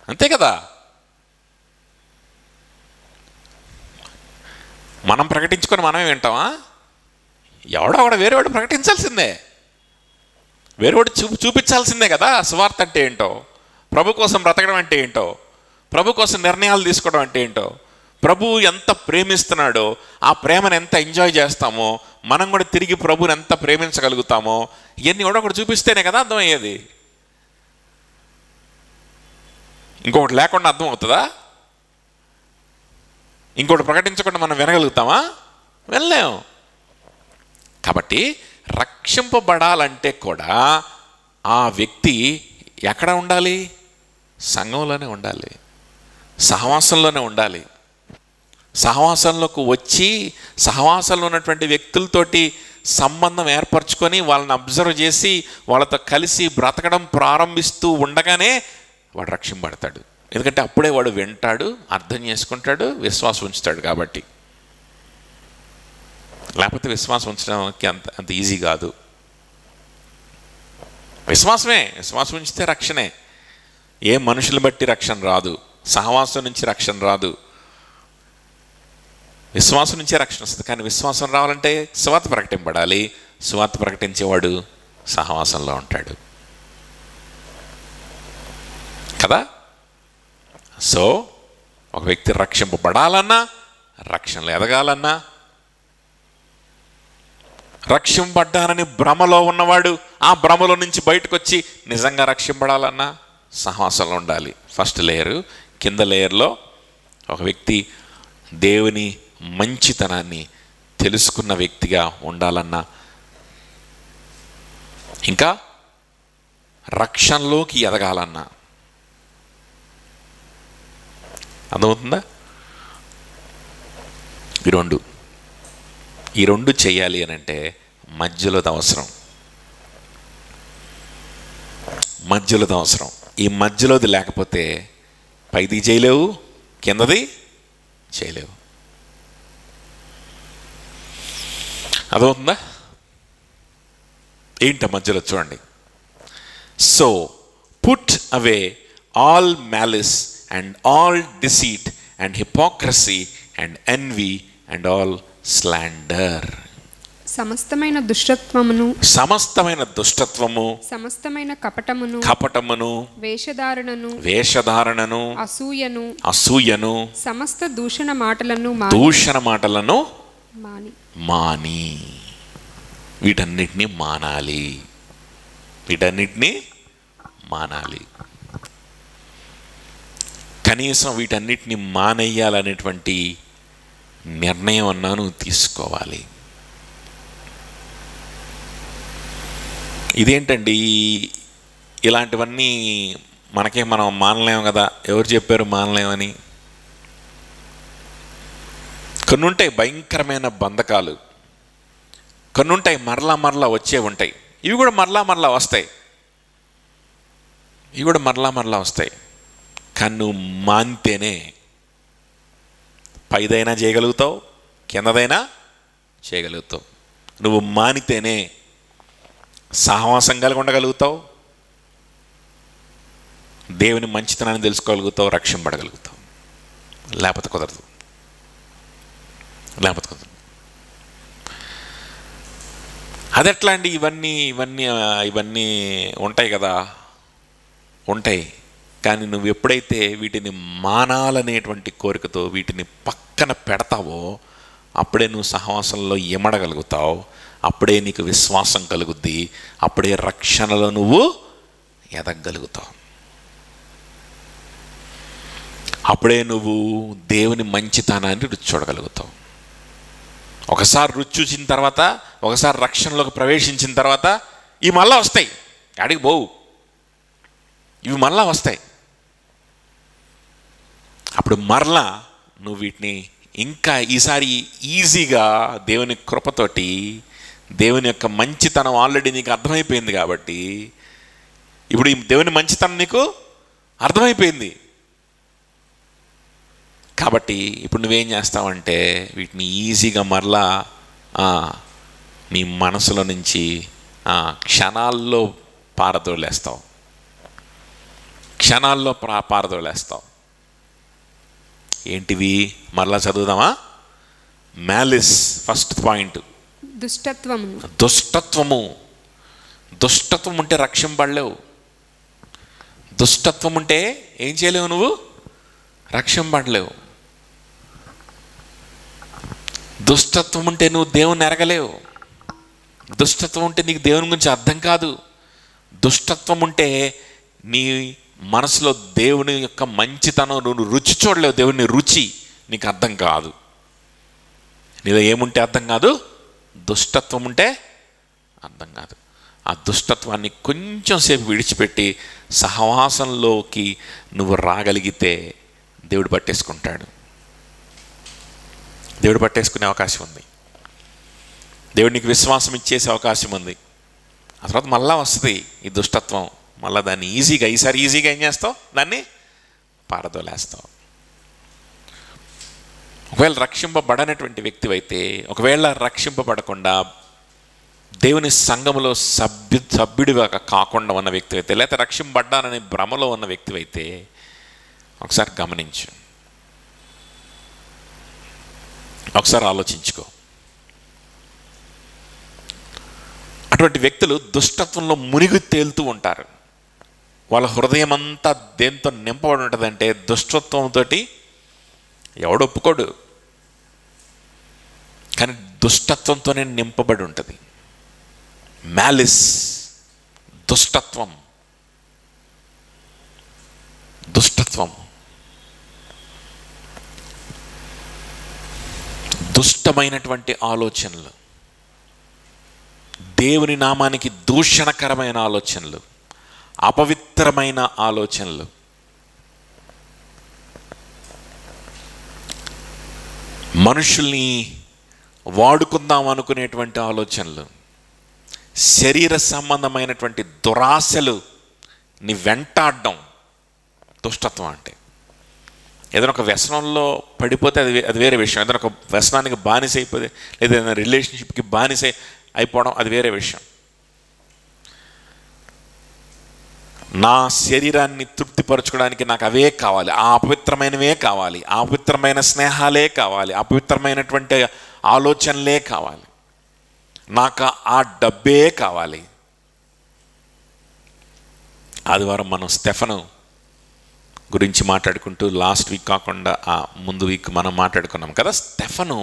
Speaker 1: అంతే కదా. మనం ప్రకటించుకొని మనమే వింటామా? ఎవడో ఒకడు వేరేవాడు ప్రకటించాల్సిందే, వేరేవాడు చూపించాల్సిందే కదా. సువార్త అంటే ఏంటో, ప్రభు కోసం బ్రతకడం అంటే ఏంటో, ప్రభు కోసం నిర్ణయాలు తీసుకోవడం అంటే ఏంటో, ప్రభు ఎంత ప్రేమిస్తున్నాడో ఆ ప్రేమను ఎంత ఎంజాయ్ చేస్తామో, మనం కూడా తిరిగి ప్రభుని ఎంత ప్రేమించగలుగుతామో, ఇవన్నీ కూడా ఒకటి చూపిస్తేనే కదా అర్థమయ్యేది. ఇంకొకటి లేకుండా అర్థం అవుతుందా? ఇంకోటి ప్రకటించకుండా మనం వినగలుగుతామా? వినలేము. కాబట్టి రక్షింపబడాలంటే కూడా ఆ వ్యక్తి ఎక్కడ ఉండాలి? సంఘంలోనే ఉండాలి, సహవాసంలోనే ఉండాలి. సహవాసంలోకి వచ్చి సహవాసంలో ఉన్నటువంటి వ్యక్తులతోటి సంబంధం ఏర్పరచుకొని వాళ్ళని అబ్జర్వ్ చేసి వాళ్ళతో కలిసి బ్రతకడం ప్రారంభిస్తూ ఉండగానే వాడు రక్షింపబడతాడు. ఎందుకంటే అప్పుడే వాడు వింటాడు, అర్థం చేసుకుంటాడు, విశ్వాసం ఉంచుతాడు. కాబట్టి లేకపోతే విశ్వాసం ఉంచడానికి అంత ఈజీ కాదు. విశ్వాసం ఉంచితే రక్షణే. ఏ మనుషులు బట్టి రక్షణ రాదు, సహవాసం నుంచి రక్షణ రాదు, విశ్వాసం నుంచే రక్షణ వస్తుంది. కానీ విశ్వాసం రావాలంటే సువార్త ప్రకటింపబడాలి. సువార్త ప్రకటించేవాడు సహవాసంలో ఉంటాడు కదా. సో ఒక వ్యక్తి రక్షింపబడాలన్నా, రక్షణలో ఎదగాలన్నా, రక్షింపబడ్డానని భ్రమలో ఉన్నవాడు ఆ భ్రమలో నుంచి బయటకు వచ్చి నిజంగా రక్షింపబడాలన్నా సహవాసంలో ఉండాలి. First layer. కింద లేయర్లో ఒక వ్యక్తి దేవుని మంచితనాన్ని తెలుసుకున్న వ్యక్తిగా ఉండాలన్నా, ఇంకా రక్షణలోకి ఎదగాలన్నా, అర్థమవుతుందా? ఈ రెండు చేయాలి అని అంటే మధ్యలోది అవసరం. ఈ మధ్యలోది లేకపోతే పైది చేయలేవు, కిందది చేయలేవు. అర్థమవుతుందా? ఏంట మధ్యలో చూడండి. So put away all malice and all deceit and hypocrisy and envy and all slander.
Speaker 2: సమస్తమైన దుష్టత్వమును, సమస్తమైన కపటమును, వేషధారణను, అసూయను, సమస్త దూషణ మాటలను
Speaker 1: మాని వీటన్నిటినీ మానాలి. కనీసం వీటన్నిటిని మానేయాలనేటువంటి నిర్ణయం అన్నాను తీసుకోవాలి. ఇదేంటండి ఇలాంటివన్నీ మనం మానలేము కదా. ఎవరు చెప్పారు మానలేమని? కొన్ని ఉంటాయి భయంకరమైన బంధకాలు, కొన్ని ఉంటాయి మరలా వచ్చే ఉంటాయి. ఇవి కూడా మరలా వస్తాయి. కానీ నువ్వు మానితేనే పైదైనా చేయగలుగుతావు, కిందదైనా చేయగలుగుతావు. నువ్వు మానితేనే సహవాసం కలిగి ఉండగలుగుతావు, దేవుని మంచితనాన్ని తెలుసుకోగలుగుతావు, రక్షింపబడగలుగుతావు. లేకపోతే కుదరదు. అదెట్లా అండి? ఇవన్నీ ఇవన్నీ ఇవన్నీ ఉంటాయి కదా, ఉంటాయి. కానీ నువ్వు ఎప్పుడైతే వీటిని మానాలనేటువంటి కోరికతో వీటిని పక్కన పెడతావో అప్పుడే నువ్వు సహవాసంలో ఎమడగలుగుతావు, అప్పుడే నీకు విశ్వాసం కలుగుద్ది, అప్పుడే రక్షణలో నువ్వు ఎదగలుగుతావు, అప్పుడే నువ్వు దేవుని మంచితనాన్ని రుచి చూడగలుగుతావు. ఒకసారి రుచి చూసిన తర్వాత, ఒకసారి రక్షణలోకి ప్రవేశించిన తర్వాత ఇవి మళ్ళా వస్తాయి, అడిగి పోవు, ఇవి మళ్ళా వస్తాయి. అప్పుడు మరలా నువ్వు వీటిని ఇంకా ఈసారి ఈజీగా దేవుని కృపతోటి, దేవుని యొక్క మంచితనం ఆల్రెడీ నీకు అర్థమైపోయింది కాబట్టి, ఇప్పుడు ఈ దేవుని మంచితనం నీకు అర్థమైపోయింది కాబట్టి ఇప్పుడు నువ్వేం చేస్తావంటే వీటిని ఈజీగా మరలా నీ మనసులో నుంచి క్షణాల్లో పారదోలేస్తావు, క్షణాల్లో పారదోలేస్తావు. ఏంటివి? మరలా చదువుదామా? మ్యాలిస్ ఫస్ట్ పాయింట్,
Speaker 2: దుష్టత్వము.
Speaker 1: దుష్టత్వము. దుష్టత్వం ఉంటే రక్షింపబడలేవు. దుష్టత్వం ఉంటే ఏం చేయలేవు, నువ్వు రక్షింపబడలేవు. దుష్టత్వం ఉంటే నువ్వు దేవుని ఎరగలేవు. దుష్టత్వం ఉంటే నీకు దేవుని గురించి అర్థం కాదు. దుష్టత్వం ఉంటే నీ మనసులో దేవుని యొక్క మంచితనం నువ్వు రుచి చూడలేవు, దేవుని రుచి నీకు అర్థం కాదు. నీలో ఏముంటే అర్థం కాదు? దుష్టత్వం ఉంటే అర్థం కాదు. ఆ దుష్టత్వాన్ని కొంచెం సేపు విడిచిపెట్టి సహవాసంలోకి నువ్వు రాగలిగితే దేవుడు పట్టేసుకుంటాడు. దేవుడు పట్టేసుకునే అవకాశం ఉంది. దేవుడు నీకు విశ్వాసం ఇచ్చేసే అవకాశం ఉంది. ఆ తర్వాత మళ్ళా వస్తుంది ఈ దుష్టత్వం. మళ్ళీ దాన్ని ఈసారి ఈజీగా ఏం చేస్తావు? దాన్ని పారదోలేస్తావు. ఒకవేళ రక్షింపబడనటువంటి వ్యక్తివైతే, ఒకవేళ రక్షింపబడకుండా దేవుని సంఘములో సభ్యుడిగా కాకుండా ఉన్న వ్యక్తి అయితే, లేకపోతే రక్షింపబడ్డాననే భ్రమలో ఉన్న వ్యక్తివైతే ఒకసారి గమనించు, ఒకసారి ఆలోచించుకో. అటువంటి వ్యక్తులు దుష్టత్వంలో మునిగి తేలుతూ ఉంటారు. వాళ్ళ హృదయం అంతా దేంతో నింపబడి ఉంటుందంటే దుష్టత్వంతో. ఎవడు ఒప్పుకోడు, కానీ దుష్టత్వంతోనే నింపబడి ఉంటుంది. మ్యాలిస్, దుష్టత్వం. దుష్టమైనటువంటి ఆలోచనలు, దేవుని నామానికి దూషణకరమైన ఆలోచనలు, అపవిత్రమైన ఆలోచనలు, మనుషుల్ని వాడుకుందాం అనుకునేటువంటి ఆలోచనలు, శరీర సంబంధమైనటువంటి దురాశలు నీ వెంటాడడం దుష్టత్వం. అంటే ఏదైనా ఒక వ్యసనంలో పడిపోతే అది వేరే విషయం. ఏదైనా ఒక వ్యసనానికి బానిస అయిపోతే, లేదా ఏదైనా రిలేషన్షిప్కి బానిస అయిపోవడం అది వేరే విషయం. నా శరీరాన్ని తృప్తిపరచుకోవడానికి నాకు అవే కావాలి, ఆ అపవిత్రమైనవే కావాలి, ఆ అపవిత్రమైన స్నేహాలే కావాలి, అపవిత్రమైనటువంటి ఆలోచనలే కావాలి, నాకు ఆ డబ్బే కావాలి. ఆదివారం మనం స్టెఫను గురించి మాట్లాడుకుంటూ, లాస్ట్ వీక్ కాకుండా ముందు వీక్ మనం మాట్లాడుకున్నాం కదా. స్టెఫను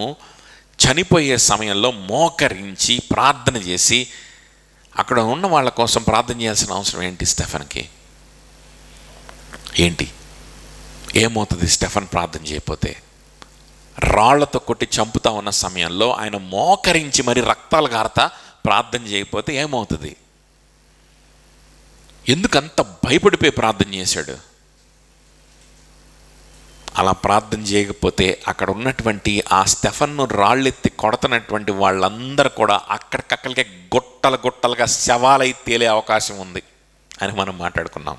Speaker 1: చనిపోయే సమయంలో మోకరించి ప్రార్థన చేసి, అక్కడ ఉన్న వాళ్ళ కోసం ప్రార్థన చేయాల్సిన అవసరం ఏంటి స్టెఫన్కి? ఏంటి? ఏమవుతుంది స్టెఫన్ ప్రార్థన చేయకపోతే? రాళ్లతో కొట్టి చంపుతా ఉన్న సమయంలో ఆయన మోకరించి మరి రక్తాలు గారతా ప్రార్థన చేయకపోతే ఏమవుతుంది? ఎందుకంత భయపడిపోయి ప్రార్థన చేశాడు? అలా ప్రార్థన చేయకపోతే అక్కడ ఉన్నటువంటి ఆ స్టెఫన్ను రాళ్ళెత్తి కొడుతున్నటువంటి వాళ్ళందరూ కూడా అక్కడికక్కడికే గుట్టలుగా శవాలై తేలే అవకాశం ఉంది అని మనం మాట్లాడుకున్నాం.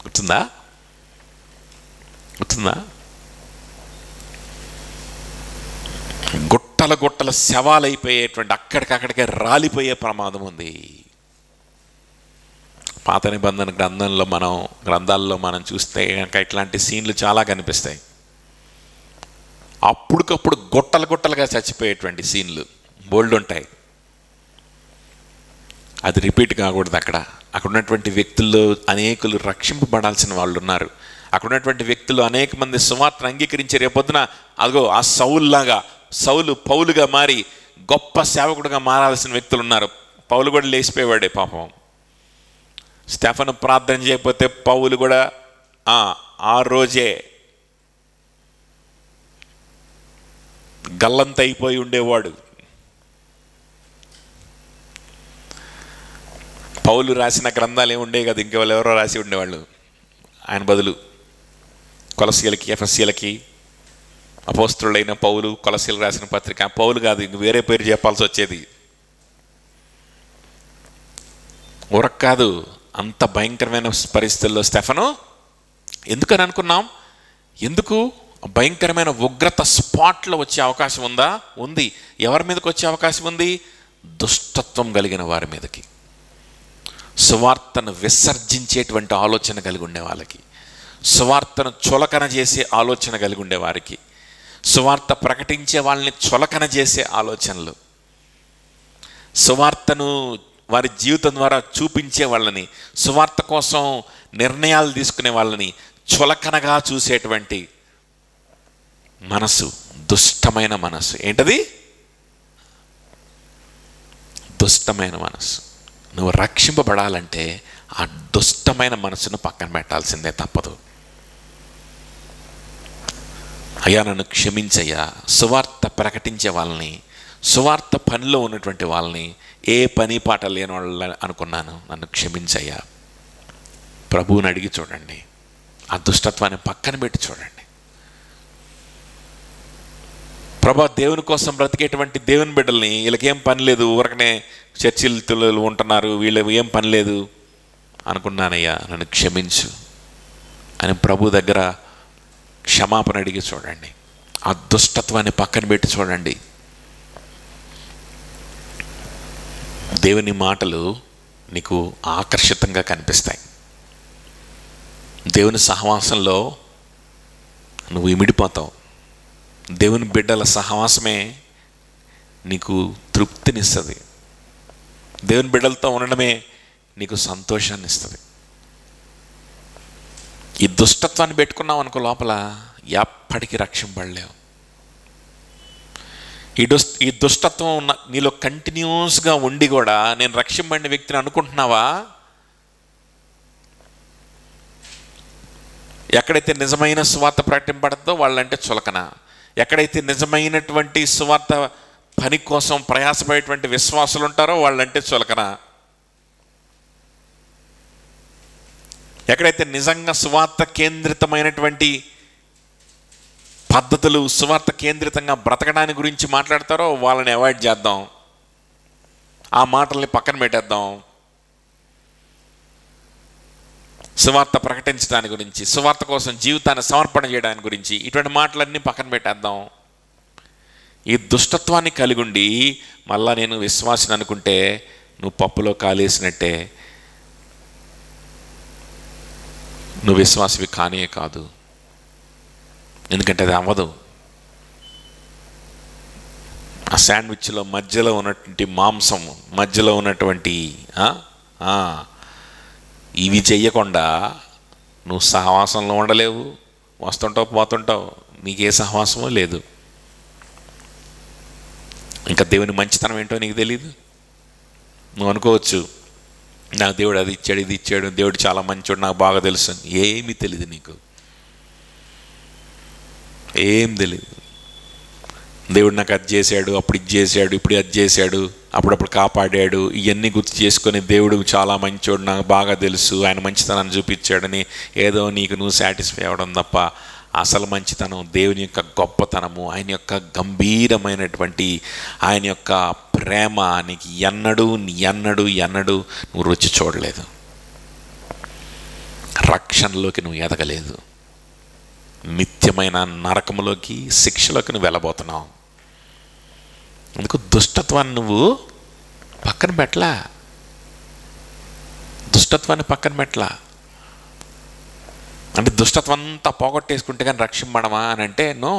Speaker 1: గుర్తుందా? గుట్టల శవాలైపోయేటువంటి, అక్కడికక్కడికే రాలిపోయే ప్రమాదం ఉంది. పాత నిబంధన గ్రంథాల్లో మనం చూస్తే కనుక ఇట్లాంటి సీన్లు చాలా కనిపిస్తాయి. అప్పటికప్పుడు గుట్టలుగా చచ్చిపోయేటువంటి సీన్లు బోల్డ్ ఉంటాయి. అది రిపీట్ కాకూడదు. అక్కడ ఉన్నటువంటి వ్యక్తుల్లో అనేకులు రక్షింపబడాల్సిన వాళ్ళు ఉన్నారు. అక్కడ ఉన్నటువంటి వ్యక్తులు అనేక మంది సువార్తను అంగీకరించి రేపొద్దున అదిగో ఆ సౌలు పౌలుగా మారి గొప్ప సేవకుడుగా మారాల్సిన వ్యక్తులు ఉన్నారు. పౌలు కూడా లేచిపోయేవాడే పాపం. స్టెఫను ప్రార్థన చేయకపోతే పౌలు కూడా ఆ రోజే గల్లంత అయిపోయి ఉండేవాడు. పౌలు రాసిన గ్రంథాలు ఏమి ఉండేవి కదా, ఇంకెవాళ్ళు ఎవరో రాసి ఉండేవాళ్ళు ఆయన బదులు. కొలసీలకి ఎఫెసీలకి అపోస్తలుడైన పౌలు కొలసీలు రాసిన పత్రిక పౌలు కాదు, ఇంక వేరే పేరు చెప్పాల్సి వచ్చేది. ఊరక్ కాదు, అంత భయంకరమైన పరిస్థితుల్లో స్టెఫను ఎందుకని అనుకున్నాం? ఎందుకు భయంకరమైన ఉగ్రత స్పాట్లో వచ్చే అవకాశం ఉందా? ఉంది. ఎవరి మీదకి వచ్చే అవకాశం ఉంది? దుష్టత్వం కలిగిన వారి మీదకి, సువార్తను విసర్జించేటువంటి ఆలోచన కలిగి ఉండే వాళ్ళకి, సువార్తను చులకన చేసే ఆలోచన కలిగి ఉండేవారికి, సువార్త ప్రకటించే వాళ్ళని చులకన చేసే ఆలోచనలు, సువార్తను వారి జీవితం ద్వారా చూపించే వాళ్ళని, సువార్త కోసం నిర్ణయాలు తీసుకునే వాళ్ళని చులకనగా చూసేటువంటి మనసు, దుష్టమైన మనసు. ఏంటది? దుష్టమైన మనసు. నువ్వు రక్షింపబడాలంటే ఆ దుష్టమైన మనసును పక్కన పెట్టాల్సిందే, తప్పదు. అయ్యా నన్ను క్షమించయ్యా, సువార్త ప్రకటించే వాళ్ళని, సువార్త పనిలో ఉన్నటువంటి వాళ్ళని, ఏ పని పాట లేని వాళ్ళని అనుకున్నాను, నన్ను క్షమించయ్యా. ప్రభువుని అడిగి చూడండి, ఆ దుష్టత్వాన్ని పక్కన పెట్టి చూడండి. ప్రభా, దేవుని కోసం బ్రతికేటువంటి దేవుని బిడ్డల్ని, వీళ్ళకేం పని లేదు, ఊరకనే చర్చిలు ఉంటున్నారు, వీళ్ళు ఏం పని లేదు అనుకున్నానయ్యా, నన్ను క్షమించు అని ప్రభు దగ్గర క్షమాపణ అడిగి చూడండి. ఆ దుష్టత్వాన్ని పక్కన పెట్టి చూడండి. దేవుని మాటలు నీకు ఆకర్షితంగా కనిపిస్తాయి. దేవుని సహవాసంలో నువ్వు ఇమిడిపోతావు. దేవుని బిడ్డల సహవాసమే నీకు తృప్తినిస్తుంది. దేవుని బిడ్డలతో ఉండడమే నీకు సంతోషాన్ని ఇస్తుంది. ఈ దుష్టత్వాన్ని పెట్టుకున్నావు అనుకో, లోపల ఎప్పటికీ రక్షింపబడలేవు. ఈ దుష్టత్వం నీలో కంటిన్యూస్గా ఉండి కూడా నేను రక్షింపబడిన వ్యక్తిని అనుకుంటున్నావా? ఎక్కడైతే నిజమైన సువార్త ప్రకటింపబడదో వాళ్ళంటే చులకన, ఎక్కడైతే నిజమైనటువంటి సువార్త పని కోసం ప్రయాసపడేటువంటి విశ్వాసులు ఉంటారో వాళ్ళంటే చులకన, ఎక్కడైతే నిజంగా సువార్త కేంద్రితమైనటువంటి పద్ధతులు, సువార్త కేంద్రితంగా బ్రతకడానికి గురించి మాట్లాడతారో వాళ్ళని అవాయిడ్ చేద్దాం, ఆ మాటల్ని పక్కన పెట్టేద్దాం. సువార్త ప్రకటించడానికి గురించి, సువార్త కోసం జీవితాన్ని సమర్పణ చేయడానికి గురించి ఇటువంటి మాటలన్నీ పక్కన పెట్టేద్దాం. ఈ దుష్టత్వాన్ని కలిగి ఉండి మళ్ళా నేను విశ్వాసిని అనుకుంటే నువ్వు పప్పులో కాలేసినట్టే, నువ్వు విశ్వాసివి కానే కాదు. ఎందుకంటే అది అవ్వదు. ఆ శాండ్విచ్లో మధ్యలో ఉన్నటువంటి మాంసం, మధ్యలో ఉన్నటువంటి ఇవి చెయ్యకుండా నువ్వు సహవాసంలో ఉండలేవు. వస్తుంటావు, పోతుంటావు, నీకే సహవాసమో లేదు. ఇంకా దేవుని మంచితనం ఏంటో నీకు తెలీదు. నువ్వు అనుకోవచ్చు, నాకు దేవుడు అది ఇచ్చాడు, ఇది ఇచ్చాడు, దేవుడు చాలా మంచోడు, నాకు బాగా తెలుసు. ఏమీ తెలీదు నీకు, ఏం తెలియదు. దేవుడు నాకు అది చేశాడు, అప్పుడు ఇది చేశాడు, ఇప్పుడు అది చేశాడు, అప్పుడప్పుడు కాపాడాడు, ఇవన్నీ గుర్తు చేసుకొని దేవుడు చాలా మంచోడు, నాకు బాగా తెలుసు, ఆయన మంచితనాన్ని చూపించాడని ఏదో నీకు నువ్వు సాటిస్ఫై అవ్వడం తప్ప అసలు మంచితనం, దేవుని యొక్క గొప్పతనము, ఆయన యొక్క గంభీరమైనటువంటి ఆయన యొక్క ప్రేమ నీకు ఎన్నడూ నువ్వు రుచి చూడలేదు. రక్షణలోకి నువ్వు ఎదగలేదు. నిత్యమైన నరకములోకి, శిక్షలోకి నువ్వు వెళ్ళబోతున్నావు. అందుకు దుష్టత్వాన్ని నువ్వు పక్కన పెట్టలా, దుష్టత్వాన్ని పక్కన పెట్టలా. అంటే దుష్టత్వం అంతా పోగొట్టేసుకుంటే కానీ రక్షింపడమా అని అంటే నో.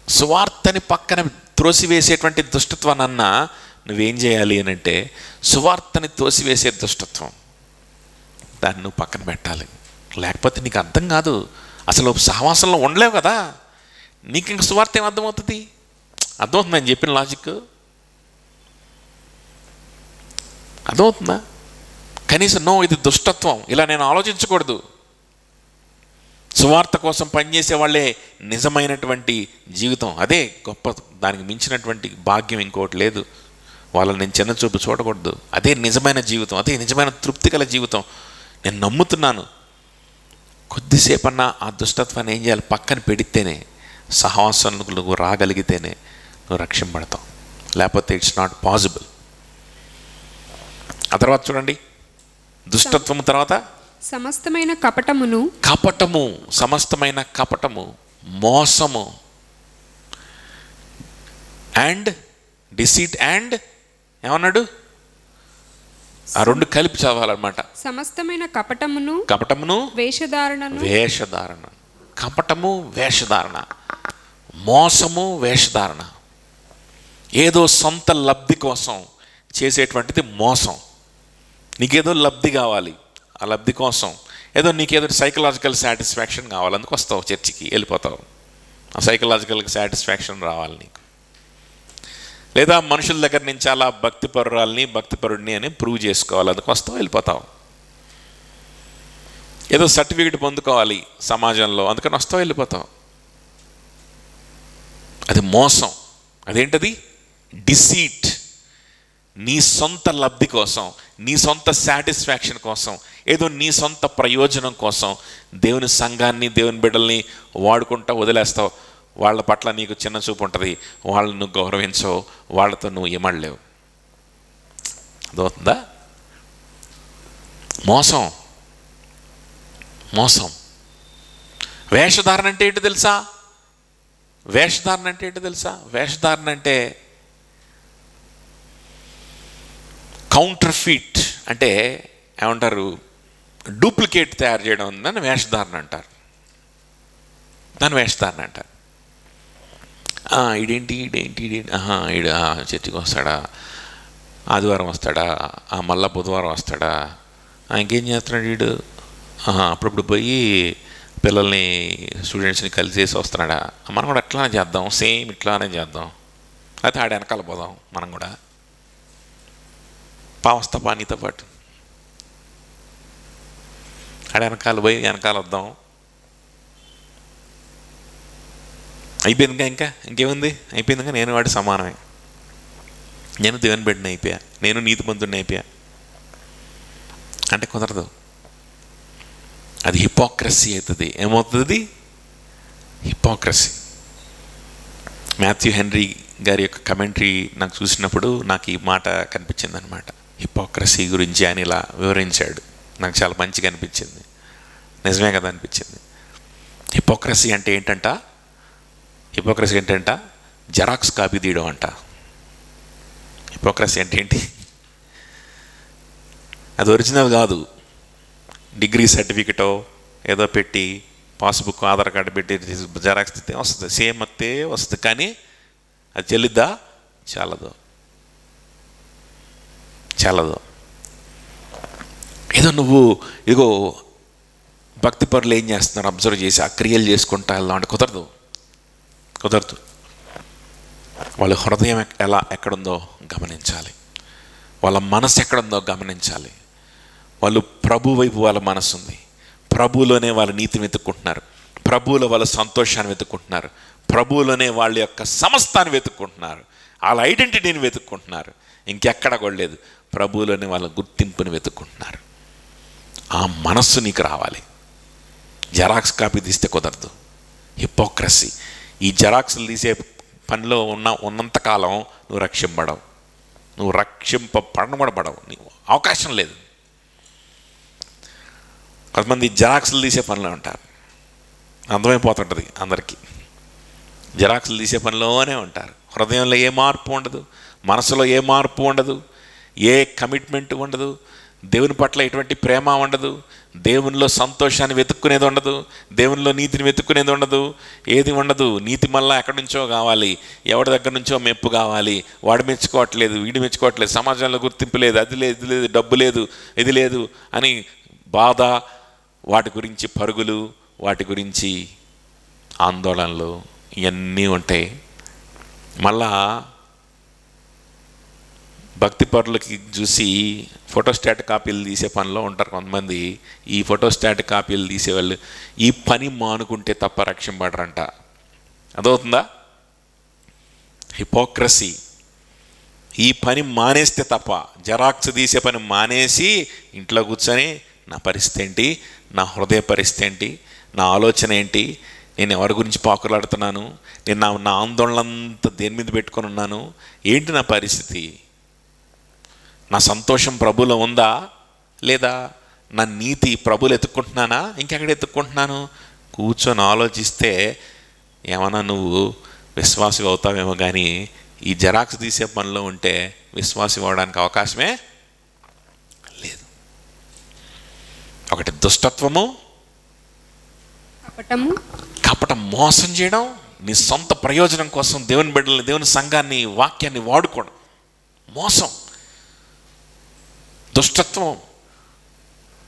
Speaker 1: సువార్తని పక్కన త్రోసివేసేటువంటి దుష్టత్వాన్ని నువ్వేం చేయాలి అని అంటే సువార్తని తోసివేసే దుష్టత్వం, దాన్ని నువ్వు పక్కన పెట్టాలి. లేకపోతే నీకు అర్థం కాదు, అసలు సహవాసంలో ఉండలేవు కదా, నీకు ఇంక సువార్త ఏం అర్థమవుతుంది? అర్థమవుతుంది నేను చెప్పిన లాజిక్? అర్థమవుతుందా? కనీసం నో, ఇది దుష్టత్వం, ఇలా నేను ఆలోచించకూడదు. సువార్త కోసం పనిచేసే వాళ్ళే నిజమైనటువంటి జీవితం, అదే గొప్ప, దానికి మించినటువంటి భాగ్యం ఇంకోటి లేదు. వాళ్ళని నేను చిన్న చూపు చూడకూడదు, అదే నిజమైన జీవితం, అదే నిజమైన తృప్తి గల జీవితం. నేను నమ్ముతున్నాను. కొద్దిసేపన్నా ఆ దుష్టత్వాన్ని ఏం చేయాలి? పక్కన పెడితేనే, సహవాసంలో నువ్వు రాగలిగితేనే నువ్వు రక్షింపడతావు, లేకపోతే ఇట్స్ నాట్ పాసిబుల్. ఆ తర్వాత చూడండి, దుష్టత్వము తర్వాత
Speaker 2: సమస్తమైన కపటమును,
Speaker 1: కపటము, సమస్తమైన కపటము, మోసము, అండ్ డిసీట్, అండ్ ఏమన్నాడు? ఆ రెండు కలిపి చదవాలన్నమాట.
Speaker 2: సమస్తమైన కపటమును,
Speaker 1: కపటమును,
Speaker 2: వేషధారణను,
Speaker 1: వేషధారణ. కపటము, వేషధారణ, మోసము, వేషధారణ. ఏదో సొంత లబ్ధి కోసం చేసేటువంటిది మోసం. నీకేదో లబ్ధి కావాలి, ఆ లబ్ధి కోసం ఏదో నీకేదో సైకలాజికల్ సాటిస్ఫాక్షన్ కావాలి, అందుకు వస్తావు చర్చికి, వెళ్ళిపోతావు. ఆ సైకలాజికల్ సాటిస్ఫాక్షన్ రావాలి నీకు. లేదా మనుషుల దగ్గర నుంచి చాలా భక్తిపరుడిని అని ప్రూవ్ చేసుకోవాలి, అందుకు వస్తావు, వెళ్ళిపోతావు. ఏదో సర్టిఫికెట్ పొందుకోవాలి సమాజంలో, అందుకని వస్తావు, వెళ్ళిపోతావు. అది మోసం. అదేంటది? డిసీట్. నీ సొంత లబ్ధి కోసం, నీ సొంత సాటిస్ఫాక్షన్ కోసం, ఏదో నీ సొంత ప్రయోజనం కోసం దేవుని సంఘాన్ని, దేవుని బిడ్డల్ని వాడుకుంటా వదిలేస్తావు. వాళ్ళ పట్ల నీకు చిన్న చూపు ఉంటుంది, వాళ్ళని నువ్వు గౌరవించవు, వాళ్ళతో నువ్వు ఇమడలేవు. అదవుతుందా? మోసం, మోసం. వేషధారణ అంటే ఏంటో తెలుసా? వేషధారణ అంటే ఏంటో తెలుసా? వేషధారణ అంటే కౌంటర్ఫీట్, అంటే ఏమంటారు, డూప్లికేట్ తయారు చేయడం ఉందని వేషధారణ అంటారు. దాన్ని వేషధారణ అంటారు. ఇదేంటి ఈడు చర్చికి వస్తాడా, ఆదివారం వస్తాడా, మళ్ళా బుధవారం వస్తాడా, ఇంకేం చేస్తున్నాడు వీడు, అప్పుడప్పుడు పోయి పిల్లల్ని, స్టూడెంట్స్ని కలిసేసి వస్తున్నాడా, మనం కూడా అట్లానే చేద్దాం, సేమ్ ఇట్లానే చేద్దాం, అయితే ఆడ వెనకాల పోదాం మనం కూడా, వస్తా నీతో పాటు, ఆడ వెనకాల పోయి వెనకాల వద్దాం, అయిపోయిందిగా, ఇంకేముంది, అయిపోయిందిగా, నేను వాడి సమానమే, నేను దేవుని బిడ్డని అయిపోయా, నేను నీతిమంతుడిని అయిపోయా అంటే కుదరదు. అది హిపోక్రసీ అవుతుంది. ఏమవుతుంది? హిపోక్రసీ. మాథ్యూ హెన్రీ గారి యొక్క కమెంటరీ నాకు చూసినప్పుడు నాకు ఈ మాట కనిపించింది అనమాట. హిపోక్రసీ గురించి ఆయన ఇలా వివరించాడు, నాకు చాలా మంచిగా అనిపించింది, నిజమే కదా అనిపించింది. హిపోక్రసీ అంటే ఏంటంట? హిపోక్రసీ ఏంటంట? జెరాక్స్ కాపీ తీయడం అంట. హిపోక్రసీ అంటే ఏంటి? అది ఒరిజినల్ కాదు, డిగ్రీ సర్టిఫికెటో ఏదో పెట్టి, పాస్బుక్, ఆధార్ కార్డు పెట్టి జెరాక్స్ తీస్తే వస్తుంది, సేమ్ వస్తే వస్తుంది, కానీ అది చెల్లిద్దా? చాలదు. ఏదో నువ్వు ఇదిగో భక్తి పరులు ఏం చేస్తున్నారు అబ్జర్వ్ చేసి ఆ క్రియలు చేసుకుంటా వెళ్దాం అంటే కుదరదు. వాళ్ళ హృదయం ఎక్కడుందో గమనించాలి, వాళ్ళ మనసు ఎక్కడుందో గమనించాలి. వాళ్ళు ప్రభు వైపు వాళ్ళ మనసు ఉంది, ప్రభువులోనే వాళ్ళ నీతిని వెతుక్కుంటున్నారు, ప్రభువులో వాళ్ళ సంతోషాన్ని వెతుక్కుంటున్నారు, ప్రభువులోనే వాళ్ళ యొక్క సమస్తాన్ని వెతుక్కుంటున్నారు, వాళ్ళ ఐడెంటిటీని వెతుక్కుంటున్నారు, ఇంకెక్కడ కూడా లేదు, ప్రభువులోనే వాళ్ళ గుర్తింపుని వెతుక్కుంటున్నారు. ఆ మనస్సు నీకు రావాలి. జెరాక్స్ కాపీ తీస్తే కుదరదు. హిపోక్రసీ. ఈ జెరాక్స్లు తీసే పనిలో ఉన్నంతకాలం నువ్వు రక్షింపబడవు, నువ్వు రక్షింపబడవు, నీకు అవకాశం లేదు. కొంతమంది జెరాక్స్లు తీసే పనిలో ఉంటారు, అర్థమైపోతుంటుంది అందరికీ. జెరాక్స్లు తీసే పనిలోనే ఉంటారు, హృదయంలో ఏ మార్పు ఉండదు, మనసులో ఏ మార్పు ఉండదు, ఏ కమిట్మెంట్ ఉండదు, దేవుని పట్ల ఎటువంటి ప్రేమ ఉండదు, దేవునిలో సంతోషాన్ని వెతుక్కునేది ఉండదు, దేవునిలో నీతిని వెతుక్కునేది ఉండదు, ఏది ఉండదు. నీతి మళ్ళా ఎక్కడి నుంచో కావాలి, ఎవరి దగ్గర నుంచో మెప్పు కావాలి, వాడు మెచ్చుకోవట్లేదు, వీడు మెచ్చుకోవట్లేదు, సమాజంలో గుర్తింపు లేదు, అది లేదు, ఇది లేదు, డబ్బు లేదు, ఇది లేదు అని బాధ, వాటి గురించి పరుగులు, వాటి గురించి ఆందోళనలు ఇవన్నీ ఉంటాయి. మళ్ళా భక్తి పరులకి చూసి ఫోటోస్టాట్ కాపీలు తీసే పనిలో ఉంటారు కొంతమంది. ఈ ఫోటోస్టాట్ కాపీలు తీసేవాళ్ళు ఈ పని మానుకుంటే తప్ప రక్షింపడరంట. అదవుతుందా? హిపోక్రసీ. ఈ పని మానేస్తే తప్ప, జెరాక్స్ తీసే పని మానేసి ఇంట్లో కూర్చొని నా పరిస్థితి ఏంటి, నా హృదయ పరిస్థితి ఏంటి, నా ఆలోచన ఏంటి, నేను ఎవరి గురించి పాకులాడుతున్నాను, నేను నా ఆందోళనంతా దేని మీద పెట్టుకొని ఉన్నాను, ఏంటి నా పరిస్థితి, నా సంతోషం ప్రభులో ఉందా లేదా, నా నీతి ప్రభులు ఎత్తుక్కుంటున్నానా, ఇంకెక్కడ ఎత్తుక్కుంటున్నాను, కూర్చొని ఆలోచిస్తే ఏమన్నా నువ్వు విశ్వాసి అవుతావేమో. కానీ ఈ జెరాక్స్ తీసే పనిలో ఉంటే విశ్వాసి అవ్వడానికి అవకాశమే లేదు. ఒకటి దుష్టత్వము, కపటం, మోసం చేయడం, నీ సొంత ప్రయోజనం కోసం దేవుని బిడ్డల్ని, దేవుని సంఘాన్ని, వాక్యాన్ని వాడుకోవడం, మోసం, దుష్టత్వం,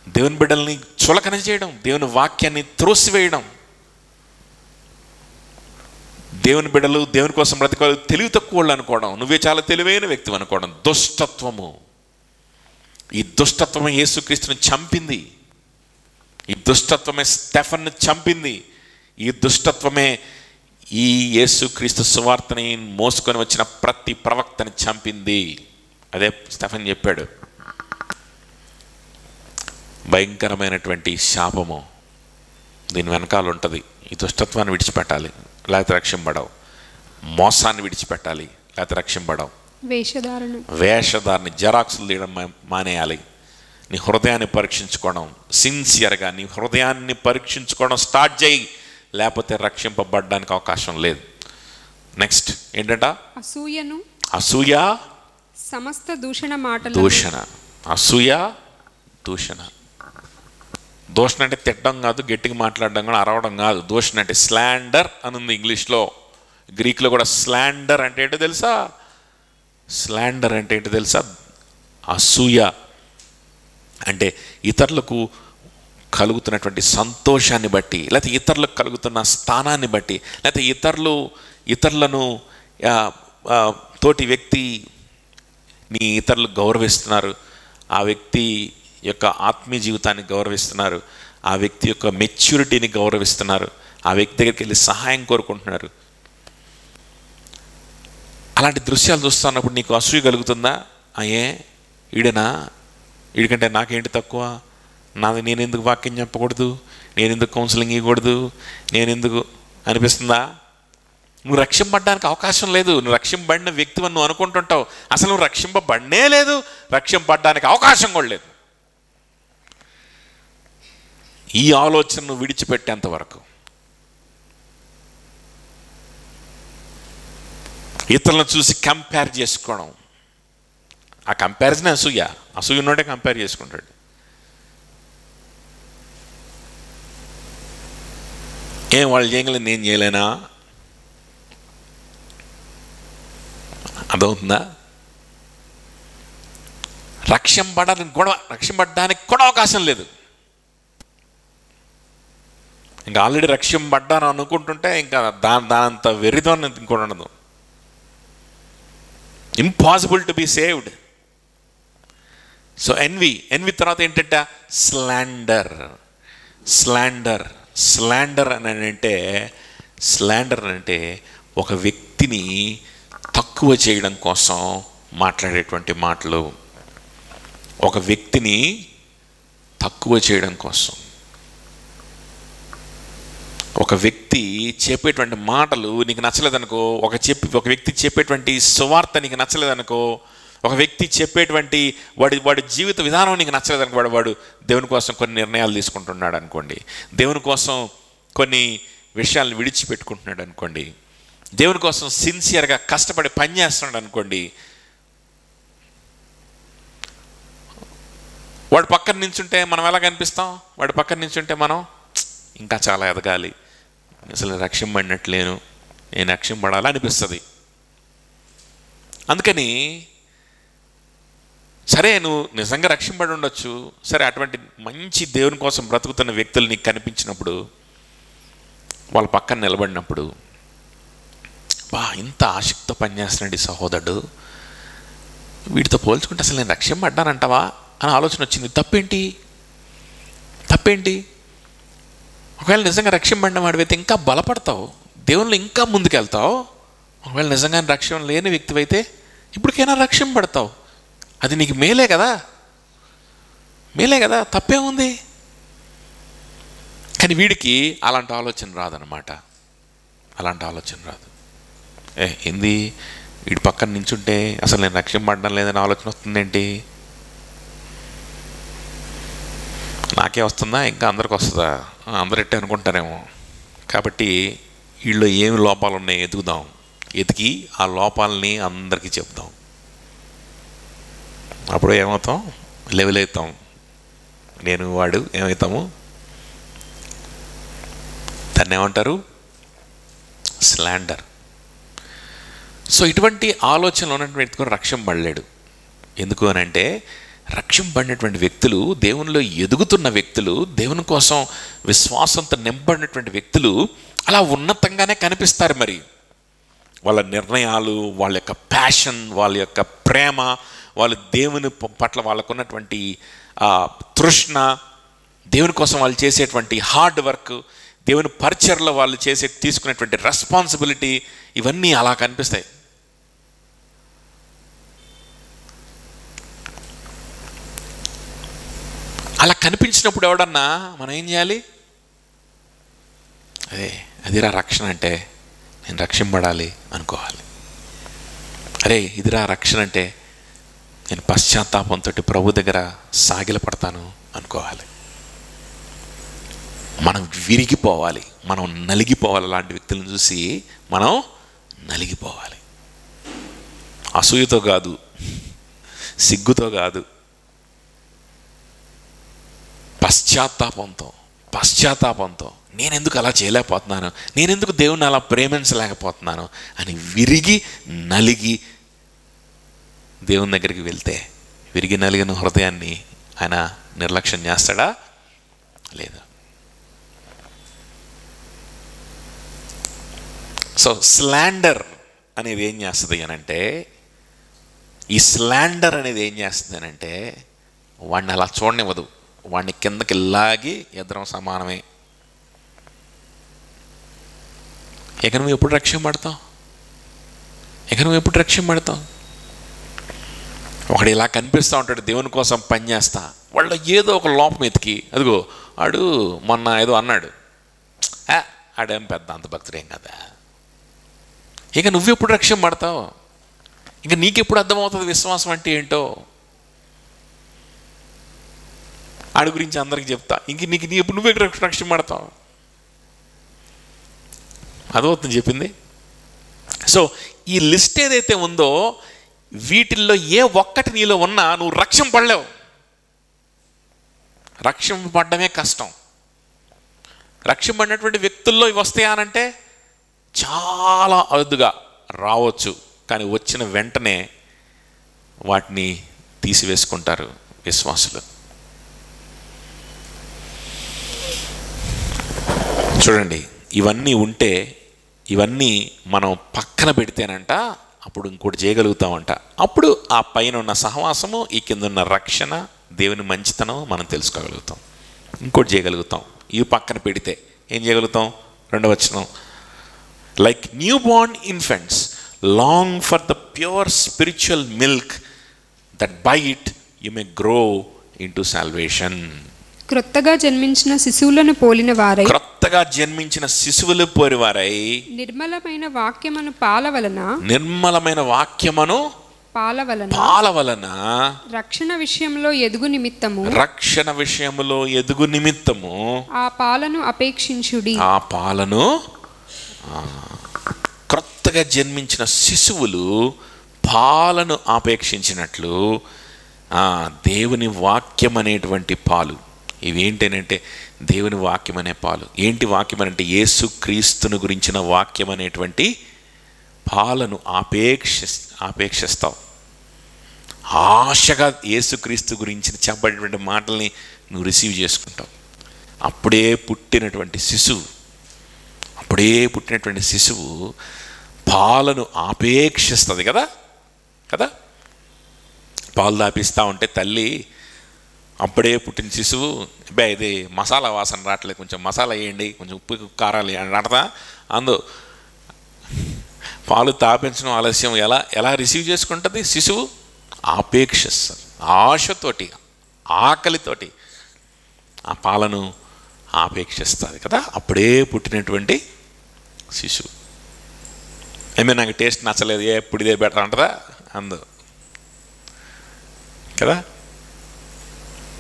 Speaker 1: దేవుని బిడ్డల్ని చులకన చేయడం, దేవుని వాక్యాన్ని త్రోసివేయడం, దేవుని బిడ్డలు దేవుని కోసం బ్రతకాలి తెలివి తక్కువ వాళ్ళు అనుకోవడం, నువ్వే చాలా తెలివైన వ్యక్తి అనుకోవడం, దుష్టత్వము. ఈ దుష్టత్వమే యేసుక్రీస్తుని చంపింది. ఈ దుష్టత్వమే స్టెఫన్ను చంపింది. ఈ దుష్టత్వమే ఈ యేసుక్రీస్తు సువార్తని మోసుకొని వచ్చిన ప్రతి ప్రవక్తని చంపింది. అదే స్టెఫన్ చెప్పాడు. భయంకరమైనటువంటి శాపము దీని వెనకాల ఉంటుంది. ఈ దుష్టత్వాన్ని విడిచిపెట్టాలి, లేకపోతే రక్షింపడవు. మోసాన్ని విడిచిపెట్టాలి, లేకపోతే రక్షింపడవు. వేషధారణ, జెరాక్స్లు తీయడం మానేయాలి. నీ హృదయాన్ని పరీక్షించుకోవడం, సిన్సియర్గా నీ హృదయాన్ని పరీక్షించుకోవడం స్టార్ట్ చేయి, లేకపోతే రక్షింపబడడానికి అవకాశం లేదు. నెక్స్ట్ ఏంటంట? అసూయ,
Speaker 2: సమస్త దూషణ మాటలు.
Speaker 1: దూషణ, అసూయ, దూషణ. దూషణ అంటే తిట్టడం కాదు, గట్టిగా మాట్లాడడం కూడా, అరవడం కాదు. దూషణ అంటే స్లాండర్ అని ఉంది ఇంగ్లీష్లో, గ్రీక్లో కూడా. స్లాండర్ అంటే ఏంటో తెలుసా? స్లాండర్ అంటే ఏంటో తెలుసా? అసూయ అంటే ఇతరులకు కలుగుతున్నటువంటి సంతోషాన్ని బట్టి, లేకపోతే ఇతరులకు కలుగుతున్న స్థానాన్ని బట్టి, లేకపోతే ఇతరులను తోటి వ్యక్తి ఇతరులు గౌరవిస్తున్నారు, ఆ వ్యక్తి యొక్క ఆత్మీయ జీవితాన్ని గౌరవిస్తున్నారు, ఆ వ్యక్తి యొక్క మెచ్యూరిటీని గౌరవిస్తున్నారు, ఆ వ్యక్తి దగ్గరికి వెళ్ళి సహాయం కోరుకుంటున్నారు. అలాంటి దృశ్యాలు చూస్తున్నప్పుడు నీకు అసూయ కలుగుతుందా? వీడికంటే నాకేంటి తక్కువ, నేను ఎందుకు వాక్యం చెప్పకూడదు, నేను ఎందుకు కౌన్సిలింగ్ ఇవ్వకూడదు, నేను ఎందుకు అనిపిస్తుందా? నువ్వు రక్షింపబడడానికి అవకాశం లేదు. నువ్వు రక్షింపబడిన వ్యక్తివని నువ్వు అనుకుంటుంటావు, అసలు నువ్వు రక్షింపబడనే లేదు, రక్షింపబడడానికి అవకాశం కూడా లేదు. ఈ ఆలోచనను విడిచిపెట్టేంత వరకు ఇతరులను చూసి కంపేర్ చేసుకోవడం, ఆ కంపారిజన్ అసూయ ఉన్నోడే కంపేర్ చేసుకుంటాడు. వాళ్ళు చేయగలను నేను చేయలేనా? అదవుతుందా? రక్షింపబడడానికి కూడా అవకాశం లేదు. ఇంకా ఆల్రెడీ రక్షింపబడ్డాను అనుకుంటుంటే ఇంకా దానంత వెర్రితోనే ఇంకోటి ఉండదు. Impossible to be saved. So envy తర్వాత ఏంటంటే స్లాండర్ అంటే ఒక వ్యక్తిని తక్కువ చేయడం కోసం మాట్లాడేటువంటి మాటలు, ఒక వ్యక్తిని తక్కువ చేయడం కోసం, ఒక వ్యక్తి చెప్పేటువంటి మాటలు నీకు నచ్చలేదనుకో, ఒక వ్యక్తి చెప్పేటువంటి సువార్త నీకు నచ్చలేదనుకో, ఒక వ్యక్తి చెప్పేటువంటి వాడి జీవిత విధానం నీకు నచ్చలేదనుకో, వాడు దేవుని కోసం కొన్ని నిర్ణయాలు తీసుకుంటున్నాడు అనుకోండి, దేవుని కోసం కొన్ని విషయాలను విడిచిపెట్టుకుంటున్నాడు అనుకోండి, దేవుని కోసం సిన్సియర్గా కష్టపడి పనిచేస్తున్నాడు అనుకోండి, వాడు పక్కన నించుంటే మనం ఎలా కనిపిస్తాం? వాడు పక్కన నించుంటే మనం ఇంకా చాలా ఎదగాలి, అసలు నేను రక్షింపబడినట్లేను, నేను రక్షింపబడాలి అనిపిస్తుంది. అందుకని సరే, నువ్వు నిజంగా రక్షింపబడి ఉండొచ్చు, సరే, అటువంటి మంచి దేవుని కోసం బ్రతుకుతున్న వ్యక్తులు నీకు కనిపించినప్పుడు, వాళ్ళ పక్కన నిలబడినప్పుడు, ఇంత ఆసక్తితో పనిచేస్తున్నాడు ఈ సహోదరుడు, వీటితో పోల్చుకుంటే అసలు నేను రక్షింపబడ్డానంటావా అని ఆలోచన వచ్చింది. తప్పేంటి? ఒకవేళ నిజంగా రక్షింపబడిన వాడివైతే ఇంకా బలపడతావు, దేవుళ్ళు ఇంకా ముందుకెళ్తావు. ఒకవేళ నిజంగా రక్షణ లేని వ్యక్తివైతే ఇప్పటికైనా రక్షింపబడతావు. అది నీకు మేలే కదా, తప్పే ఉంది. కానీ వీడికి అలాంటి ఆలోచన రాదనమాట. ఏంది వీడి పక్కన నించుంటే అసలు నేను రక్షింపబడడం లేదని ఆలోచన వస్తుందేంటి? నాకే వస్తుందా, ఇంకా అందరికి వస్తుందా? అందరు ఎట్టే అనుకుంటారేమో. కాబట్టి వీళ్ళు ఏమి లోపాలు ఉన్నాయి ఎతికి ఆ లోపాలని అందరికీ చెప్తాం. అప్పుడు ఏమవుతాం? లెవెల్ అవుతాం. నేను వాడు ఏమవుతాము? దాన్ని ఏమంటారు? స్లాండర్. సో ఇటువంటి ఆలోచనలు ఉన్నటువంటి వ్యక్తి కూడా రక్షింపబడలేడు. ఎందుకు అని అంటే, రక్షింపబడినటువంటి వ్యక్తులు, దేవునిలో ఎదుగుతున్న వ్యక్తులు, దేవుని కోసం విశ్వాసంతో నింపబడినటువంటి వ్యక్తులు అలా ఉన్నతంగానే కనిపిస్తారు. మరి వాళ్ళ నిర్ణయాలు, వాళ్ళ యొక్క ప్యాషన్, వాళ్ళ యొక్క ప్రేమ, వాళ్ళు దేవుని పట్ల వాళ్ళకున్నటువంటి తృష్ణ, దేవుని కోసం వాళ్ళు చేసేటువంటి హార్డ్ వర్క్, దేవుని పరిచర్లో వాళ్ళు తీసుకునేటువంటి రెస్పాన్సిబిలిటీ, ఇవన్నీ అలా కనిపిస్తాయి. అలా కనిపించినప్పుడు ఎవడన్నా మనం ఏం చేయాలి? అదిరా రక్షణ అంటే, నేను రక్షింపబడాలి అనుకోవాలి. ఇదిరా రక్షణ అంటే, నేను పశ్చాత్తాపంతో ప్రభు దగ్గర సాగిలపడతాను అనుకోవాలి. మనం విరిగిపోవాలి, మనం నలిగిపోవాలి. అలాంటి వ్యక్తులను చూసి మనం నలిగిపోవాలి. అసూయతో కాదు, సిగ్గుతో కాదు, పశ్చాత్తాపంతో నేనెందుకు అలా చేయలేకపోతున్నాను, నేనెందుకు దేవుణ్ణి అలా ప్రేమించలేకపోతున్నాను అని విరిగి నలిగి దేవుని దగ్గరికి వెళ్తే, విరిగి నలిగిన హృదయాన్ని ఆయన నిర్లక్ష్యం చేస్తాడా? లేదా? సో స్లాండర్ అనేది ఏం చేస్తుంది అనంటే, వాడిని అలా చూడనివ్వదు, వాడిని కిందకి లాగి ఎద్దరం సమానమే. నువ్వు ఎప్పుడు రక్షింపబడతావు? ఒకడు ఇలా కనిపిస్తూ ఉంటాడు, దేవుని కోసం పనిచేస్తా, వాళ్ళ ఏదో ఒక లోపం ఎతికి, అదిగో ఆడు మొన్న ఏదో అన్నాడు, ఆడేం పెద్ద అంత భక్తుడేం కదా. నువ్వెప్పుడు రక్షింపబడతావు? నీకెప్పుడు అర్థమవుతుంది విశ్వాసం అంటే ఏంటో? ఆడి గురించి అందరికి చెప్తా, నువ్వే రక్షింపబడతావు? అదవుతుంది చెప్పింది. సో ఈ లిస్ట్ ఏదైతే ఉందో, వీటిల్లో ఏ ఒక్కటి నీలో ఉన్నా నువ్వు రక్షింపడలేవు. రక్షింపబడమే కష్టం. రక్షింపడినటువంటి వ్యక్తుల్లో ఇవి వస్తాయా అనంటే చాలా అరుదుగా రావచ్చు, కానీ వచ్చిన వెంటనే వాటిని తీసివేసుకుంటారు విశ్వాసులు. చూడండి, ఇవన్నీ ఉంటే, ఇవన్నీ మనం పక్కన పెడితేనంట అప్పుడు ఇంకోటి చేయగలుగుతామంట. అప్పుడు ఆ పైన ఉన్న సహవాసము, ఈ కింద ఉన్న రక్షణ, దేవుని మంచితనం మనం తెలుసుకోగలుగుతాం. ఇంకోటి చేయగలుగుతాం. ఇవి పక్కన పెడితే ఏం చేయగలుగుతాం? 2వ వచనం, like new Born infants long for the pure spiritual milk that by it you may grow into salvation.
Speaker 2: క్రొత్తగా జన్మించిన శిశువులను పోలిన వారై నిర్మలమైన వాక్యమును పాల వలన రక్షణ విషయంలో ఎదుగు నిమిత్తము ఆ పాలను అపేక్షించుడి.
Speaker 1: క్రొత్తగా జన్మించిన శిశువులు పాలను ఆపేక్షించినట్లు దేవుని వాక్యం అనేటువంటి పాలు. ఇవేంటనంటే దేవుని వాక్యం అనే పాలు. ఏంటి వాక్యం అంటే యేసుక్రీస్తుని గురించిన వాక్యం అనేటువంటి పాలను ఆపేక్షిస్తావు. ఆశగా యేసుక్రీస్తు గురించి చెప్పబడినటువంటి మాటల్ని నువ్వు రిసీవ్ చేసుకుంటావు. అప్పుడే పుట్టినటువంటి శిశువు పాలను ఆపేక్షిస్తుంది కదా. పాలు దాపిస్తూ ఉంటే తల్లి, అప్పుడే పుట్టిన శిశువు, ఇది మసాలా వాసన రావట్లేదు, కొంచెం మసాలా వేయండి, కొంచెం ఉప్పు కారాలు అని అంటదా. పాలు తాపించడం ఆలస్యం ఎలా రిసీవ్ చేసుకుంటుంది శిశువు? ఆపేక్షిస్తుంది, ఆశతోటి, ఆకలితోటి ఆ పాలను ఆపేక్షిస్తుంది కదా. అప్పుడే పుట్టినటువంటి శిశువు. నాకు టేస్ట్ నచ్చలేదు, ఎప్పుడు ఇదే బెటర్ అంటదా కదా.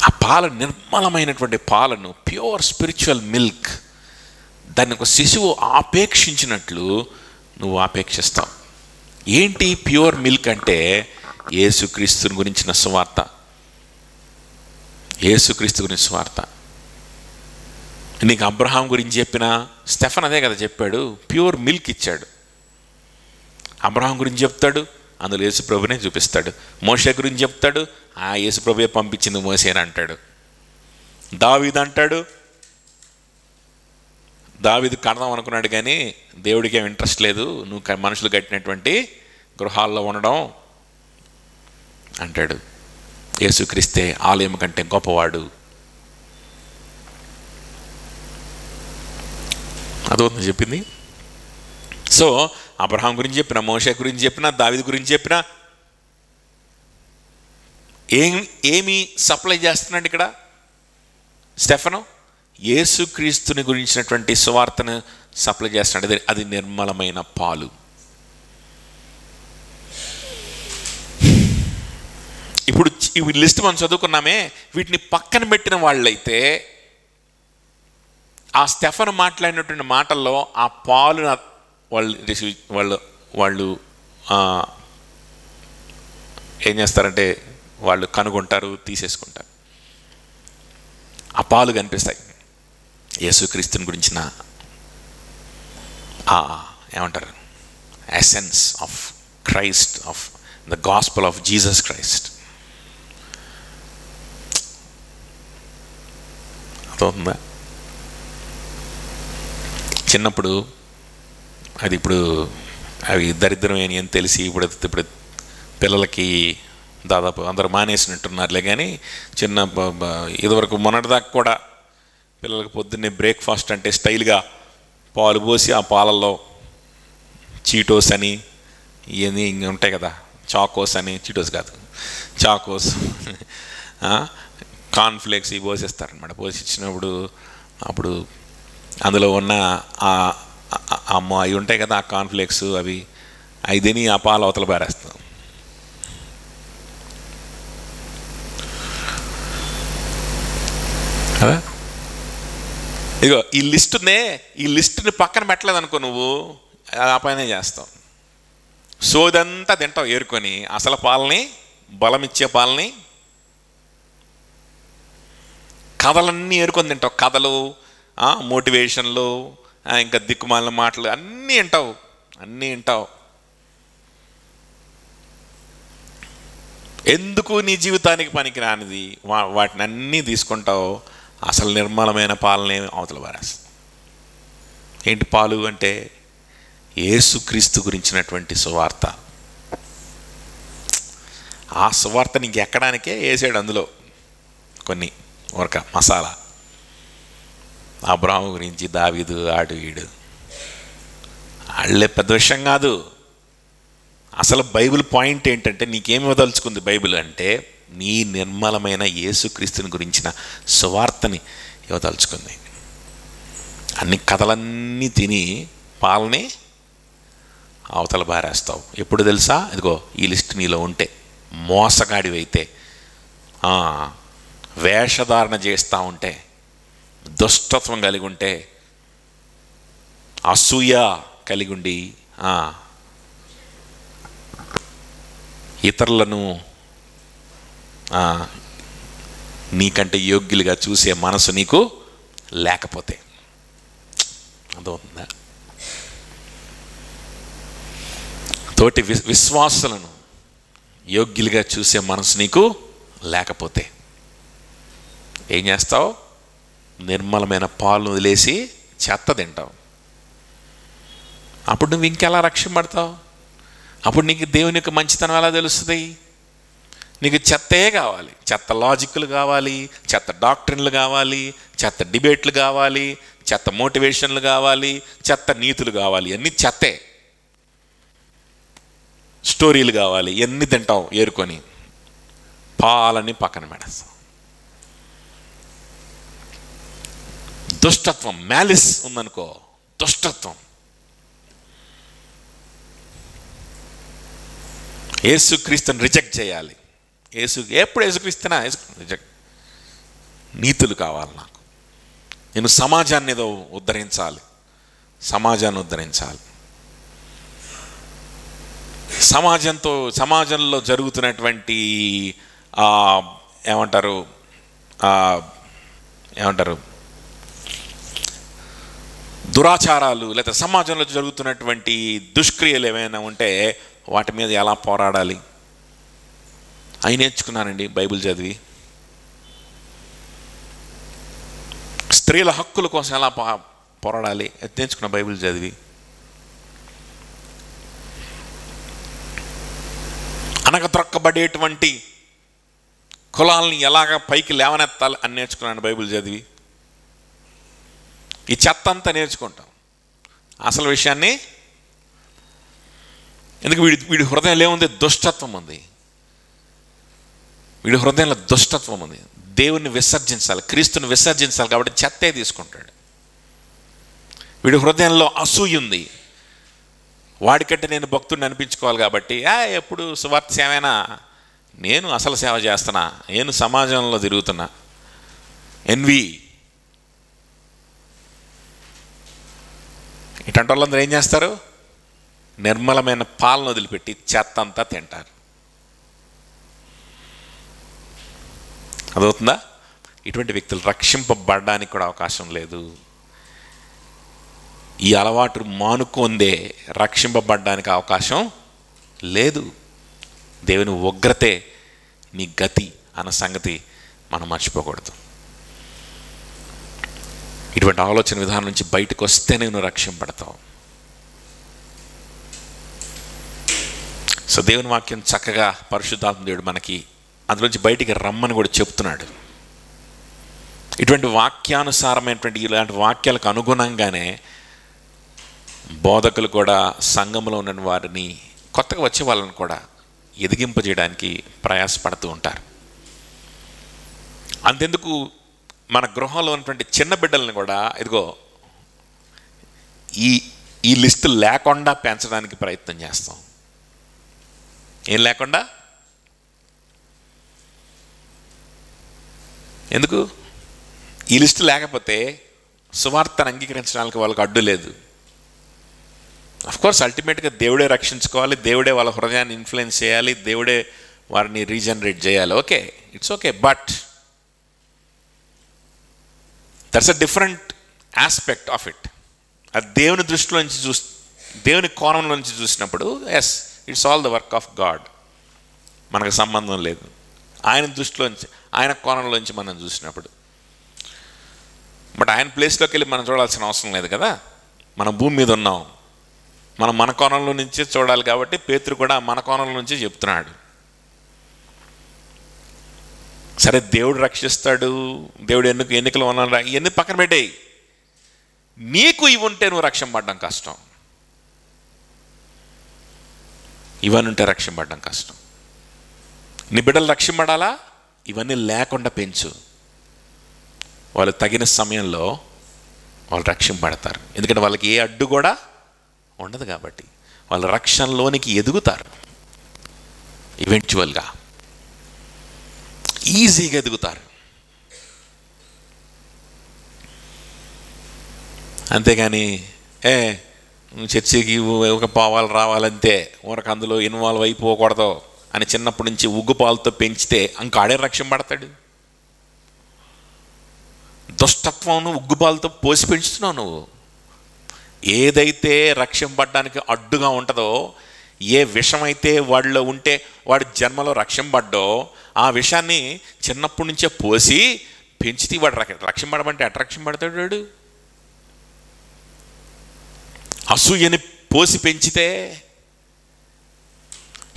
Speaker 1: ఆ పాలు, నిర్మలమైనటువంటి పాలను, ప్యూర్ స్పిరిచువల్ మిల్క్, దాన్ని ఒక శిశువు ఆపేక్షించినట్లు నువ్వు ఆపేక్షిస్తావు. ఏంటి ప్యూర్ మిల్క్ అంటే? యేసుక్రీస్తుని గురించిన సువార్త. యేసుక్రీస్తు గురించి సువార్త. నీకు అబ్రహాం గురించి చెప్పిన స్టెఫన్ అదే కదా చెప్పాడు, ప్యూర్ మిల్క్ ఇచ్చాడు. అబ్రహాం గురించి చెప్తాడు, అందులో యేసుప్రభునే చూపిస్తాడు. మోషే గురించి చెప్తాడు, యేసుప్రభువే పంపించింది మోసే అని అంటాడు. దావీదు అంటాడు, దావీదు కడదాం అనుకున్నాడు కానీ దేవుడికి ఏం ఇంట్రెస్ట్ లేదు, నువ్వు మనుషులు కట్టినటువంటి గృహాల్లో ఉండడం అంటాడు. యేసుక్రీస్తే ఆలయం కంటే గొప్పవాడు. అదవుతుంది చెప్పింది. సో అబ్రహాం గురించి చెప్పిన, మోషే గురించి చెప్పిన, దావీదు గురించి చెప్పిన, ఏమి సప్లై చేస్తున్నాడు ఇక్కడ స్టెఫను? యేసుక్రీస్తుని గురించినటువంటి సువార్తను సప్లై చేస్తున్నాడు. అది నిర్మలమైన పాలు. ఇప్పుడు ఈ లిస్ట్ మనం చదువుకున్నామే, వీటిని పక్కన పెట్టిన వాళ్ళైతే ఆ స్టెఫన్ మాట్లాడినటువంటి మాటల్లో ఆ పాలు వాళ్ళు ఏం చేస్తారంటే వాళ్ళు కనుగొంటారు, తీసేసుకుంటారు. ఆ పాలు కనిపిస్తాయి. యేసుక్రీస్తుని గురించిన ఏమంటారు, essence of Christ, of the gospel of Jesus Christ. అర్థమవుతుందా? చిన్నప్పుడు అది ఇప్పుడు అవి దరిద్రమేని అని తెలిసి ఇప్పుడు పిల్లలకి దాదాపు అందరూ మానేసినట్టున్నారులే. కానీ ఇదివరకు మొన్నటిదాకా కూడా పిల్లలకి పొద్దున్నే బ్రేక్ఫాస్ట్ అంటే స్టైల్గా పాలు పోసి ఆ పాలల్లో చీటోస్ అని ఇవన్నీ ఇంక ఉంటాయి కదా, చాకోస్ అని, చీటోస్ కాదు చాకోస్, కార్న్ఫ్లేక్స్ ఇవి పోసేస్తారనమాట. పోసి ఇచ్చినప్పుడు అప్పుడు అందులో ఉన్న అవి ఉంటాయి కదా, ఆ కార్న్ఫ్లేక్స్ అవి తిని ఆ పాలు అవతల పారేస్తాం. కదా. ఇదిగో ఈ లిస్టునే, ఈ లిస్టుని పక్కన పెట్టలేదు అనుకో, నువ్వు ఆ పైనే చేస్తావు. సోదంతా తింటావు ఏరుకొని, అసలు పాలని, బలమిచ్చే పాలని, కథలన్నీ ఏరుకొని తింటావు. కథలు, మోటివేషన్లు, ఇంకా దిక్కుమాలిన మాటలు అన్నీ వింటావు. ఎందుకు నీ జీవితానికి పనికిరానిది వాటిని అన్నీ తీసుకుంటావు. అసలు నిర్మలమైన పాలనే అవతల పారేస్తావు. ఏంటి పాలు అంటే? యేసుక్రీస్తు గురించినటువంటి సువార్త. ఆ సువార్త నీకు ఎక్కడానికే వేసాడు అందులో కొన్ని ఒక మసాలా. అబ్రహాము గురించి, దావీదు, ఆడు ఈడు వాళ్ళే పెద్ద విషయం కాదు. అసలు బైబిల్ పాయింట్ ఏంటంటే, నీకేమి ఇవ్వదలుచుకుంది బైబిల్ అంటే, నీ నిర్మలమైన యేసుక్రీస్తుని గురించిన సువార్తని ఇవ్వదలుచుకుంది. అన్ని కథలన్నీ తిని పాలని అవతల బారేస్తావు. ఎప్పుడు తెలుసా? ఇదిగో ఈ లిస్ట్ నీలో ఉంటే, మోసగాడివైతే, వేషధారణ చేస్తూ ఉంటే, దుష్టత్వం కలిగి ఉంటే, అసూయ కలిగి ఉండి ఇతరులను నీకంటే యోగ్యులుగా చూసే మనసు నీకు లేకపోతే. అదవుతుందా? తోటి విశ్వాసులను యోగ్యులుగా చూసే మనసు నీకు లేకపోతే ఏం చేస్తావు? నిర్మలమైన పాలు వదిలేసి చెత్త తింటావు. అప్పుడు నువ్వు ఇంకెలా రక్షింపడతావు? అప్పుడు నీకు దేవుని యొక్క మంచితనం ఎలా తెలుస్తుంది? నీకు చెత్తే కావాలి, చెత్త లాజిక్లు కావాలి, చెత్త డాక్ట్రిన్లు కావాలి, చెత్త డిబేట్లు కావాలి, చెత్త మోటివేషన్లు కావాలి, చెత్త నీతులు కావాలి. అన్నీ చెత్తే. స్టోరీలు కావాలి, ఎన్ని తింటావు ఏరుకొని. పాలని పక్కన పెడతాం. దుష్టత్వం, మ్యాలిస్ ఉందనుకో, దుష్టత్వం. యేసుక్రీస్తుని రిజెక్ట్ చేయాలి. ఎప్పుడు యేసుక్రీస్తునా రిజెక్ట్. నీతులు కావాలి నాకు. నేను సమాజాన్ని ఏదో ఉద్ధరించాలి, సమాజాన్ని ఉద్ధరించాలి. సమాజంలో జరుగుతున్నటువంటి ఏమంటారు దురాచారాలు, లేదా సమాజంలో జరుగుతున్నటువంటి దుష్క్రియలు ఏమైనా ఉంటే వాటి మీద ఎలా పోరాడాలి అవి నేర్చుకున్నానండి బైబిల్ చదివి. స్త్రీల హక్కుల కోసం ఎలా పోరాడాలి అది నేర్చుకున్న బైబిల్ చదివి. అనగద్రొక్కబడేటువంటి కులాలని ఎలాగ పైకి లేవనెత్తాలి అని నేర్చుకున్నాను బైబిల్ చదివి. ఈ చెత్త అంతా నేర్చుకుంటాం. అసలు విషయాన్ని ఎందుకు వీడి హృదయంలో ఏముంది? దుష్టత్వం ఉంది. వీడి హృదయంలో దుష్టత్వం ఉంది. దేవుణ్ణి విసర్జించాలి, క్రీస్తుని విసర్జించాలి, కాబట్టి చెత్తే తీసుకుంటాడు. వీడి హృదయంలో అసూయ ఉంది. వాడికంటే నేను భక్తుడిని అనిపించుకోవాలి కాబట్టి ఎప్పుడు సువార్త సేవేనా, నేను అసలు సేవ చేస్తున్నా, నేను సమాజంలో తిరుగుతున్నా. ఎన్వి ఇట్లాంటి వాళ్ళందరూ ఏం చేస్తారు? నిర్మలమైన పాలను వదిలిపెట్టి చెత్త అంతా తింటారు. అదవుతుందా? ఇటువంటి వ్యక్తులు రక్షింపబడడానికి కూడా అవకాశం లేదు. ఈ అలవాటు మానుకొందే రక్షింపబడడానికి అవకాశం లేదు. దేవుని ఉగ్రతే నీ గతి అన్న సంగతి మనం మర్చిపోకూడదు. ఇటువంటి ఆలోచన విధానం నుంచి బయటకు వస్తేనే నువ్వు రక్షింపడతావు. సో దేవుని వాక్యం చక్కగా పరిశుద్ధాత్మ దేవుడు మనకి అందులోంచి బయటికి రమ్మని కూడా చెప్తున్నాడు. ఇటువంటి వాక్యానుసారమైనటువంటి ఇలాంటి వాక్యాలకు అనుగుణంగానే బోధకులు కూడా సంఘంలో ఉన్న వారిని, కొత్తగా వచ్చే వాళ్ళని కూడా ఎదిగింపజేయడానికి ప్రయాసపడుతూ ఉంటారు. అంతెందుకు మన గృహంలో ఉన్నటువంటి చిన్న బిడ్డలను కూడా ఇదిగో ఈ లిస్టు లేకుండా పెంచడానికి ప్రయత్నం చేస్తాం. ఏం లేకుండా? ఎందుకు? ఈ లిస్టు లేకపోతే సువార్తను అంగీకరించడానికి వాళ్ళకి అడ్డు లేదు. అఫ్కోర్స్ అల్టిమేట్గా దేవుడే రక్షించుకోవాలి, దేవుడే వాళ్ళ హృదయాన్ని ఇన్ఫ్లుయెన్స్ చేయాలి, దేవుడే వారిని రీజనరేట్ చేయాలి. Okay, it's okay. But that's a different aspect of it. అది దేవుని దృష్టిలో నుంచి దేవుని కోణంలో నుంచి చూసినప్పుడు yes, it's all the work of God. మనకు సంబంధం లేదు. ఆయన దృష్టిలోంచి, ఆయన కోణంలోంచి మనం చూసినప్పుడు. బట్ ఆయన ప్లేస్లోకి వెళ్ళి మనం చూడాల్సిన అవసరం లేదు కదా. మనం భూమి మీద ఉన్నాం, మనం మన కోణంలో నుంచే చూడాలి. కాబట్టి పేతురు కూడా మన కోణంలో నుంచే చెప్తున్నాడు. సరే, దేవుడు రక్షిస్తాడు, దేవుడు ఎన్నికలు ఉన్నాడు, ఇవన్నీ పక్కన పెట్టేయి. నీకు ఇవి ఉంటే నువ్వు రక్షింపబడడం కష్టం. ఇవన్నీ ఉంటే రక్షింపబడడం కష్టం. నీ బిడ్డలు రక్షింపడాలా? ఇవన్నీ లేకుండా పెంచు. వాళ్ళు తగిన సమయంలో వాళ్ళు రక్షింపబడతారు. ఎందుకంటే వాళ్ళకి ఏ అడ్డు కూడా ఉండదు కాబట్టి వాళ్ళు రక్షణలోనికి ఎదుగుతారు. ఈవెంచువల్గా ఈజీగా ఎదుగుతారు. అంతేగాని చర్చికి ఒక పోవాలి రావాలంతే, ఊరకు అందులో ఇన్వాల్వ్ అయిపోకూడదు అని చిన్నప్పటి నుంచి ఉగ్గుపాలతో పెంచితే ఇంకాడే రక్షణ పడతాడు. దుష్టత్వం ఉగ్గుపాలతో పోసి పెంచుతున్నావు నువ్వు. ఏదైతే రక్షణ పడడానికి అడ్డుగా ఉంటుందో, ఏ విషం అయితే వాడిలో ఉంటే వాడి జన్మలో రక్షణ పడ్డో ఆ విషయాన్ని చిన్నప్పటి నుంచే పోసి పెంచితే వాడు రక్షణ పడమంటే ఎట్లా రక్షణ పడతాడు వాడు? అసూయని పోసి పెంచితే,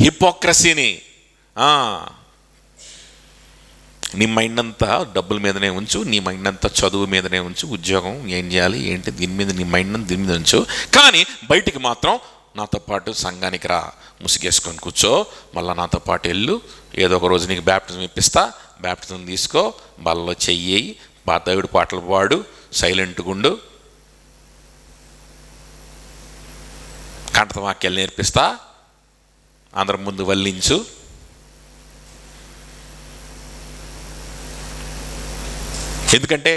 Speaker 1: హిపోక్రసీని నీ మైండ్ అంతా డబ్బుల మీదనే ఉంచు, నీ మైండ్ అంతా చదువు మీదనే ఉంచు, ఉద్యోగం ఏం చేయాలి ఏంటి దీని మీద నీ మైండ్ అంతా దీని మీద ఉంచు, కానీ బయటికి మాత్రం నాతో పాటు సంఘానికి రా, ముసుగేసుకొని కూర్చో, మళ్ళీ నాతో పాటు వెళ్ళు, ఏదో ఒక రోజు నీకు బ్యాప్టిజం ఇప్పిస్తా, బ్యాప్టిజం తీసుకో, బలలో చెయ్యి, దేవుడి పాటలు పాడు, సైలెంట్గా ఉండు, కంఠత వాక్యాలు నేర్పిస్తా, అందరి ముందు వల్లించు. ఎందుకంటే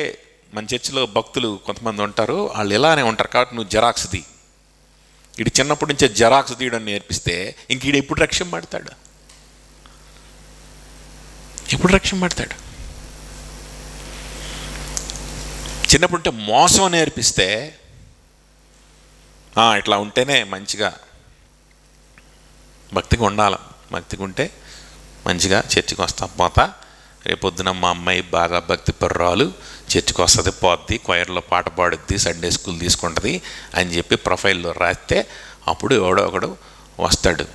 Speaker 1: మన చర్చిలో భక్తులు కొంతమంది ఉంటారు, వాళ్ళు ఇలానే ఉంటారు కాబట్టి నువ్వు జెరాక్స్ తీ. ఇటు చిన్నప్పటి నుంచే జెరాక్స్ తీయడం నేర్పిస్తే ఇంక ఈడు ఎప్పుడు రక్షణ పడతాడు? ఎప్పుడు రక్షణ పడతాడు? చిన్నప్పుడు ఉంటే మోసం నేర్పిస్తే ఇట్లా ఉంటేనే మంచిగా భక్తిగా ఉండాలి, భక్తిగా ఉంటే మంచిగా చర్చికి వస్తా పోతా, రేపొద్దున మా అమ్మాయి బాగా భక్తి పర్రాలు, చర్చికి వస్తుంది, పోద్ది, క్వైర్లో పాట పాడుద్ది, సండే స్కూల్ తీసుకుంటుంది అని చెప్పి ప్రొఫైల్లో రాస్తే అప్పుడు ఎవడో ఒకడు వస్తాడు.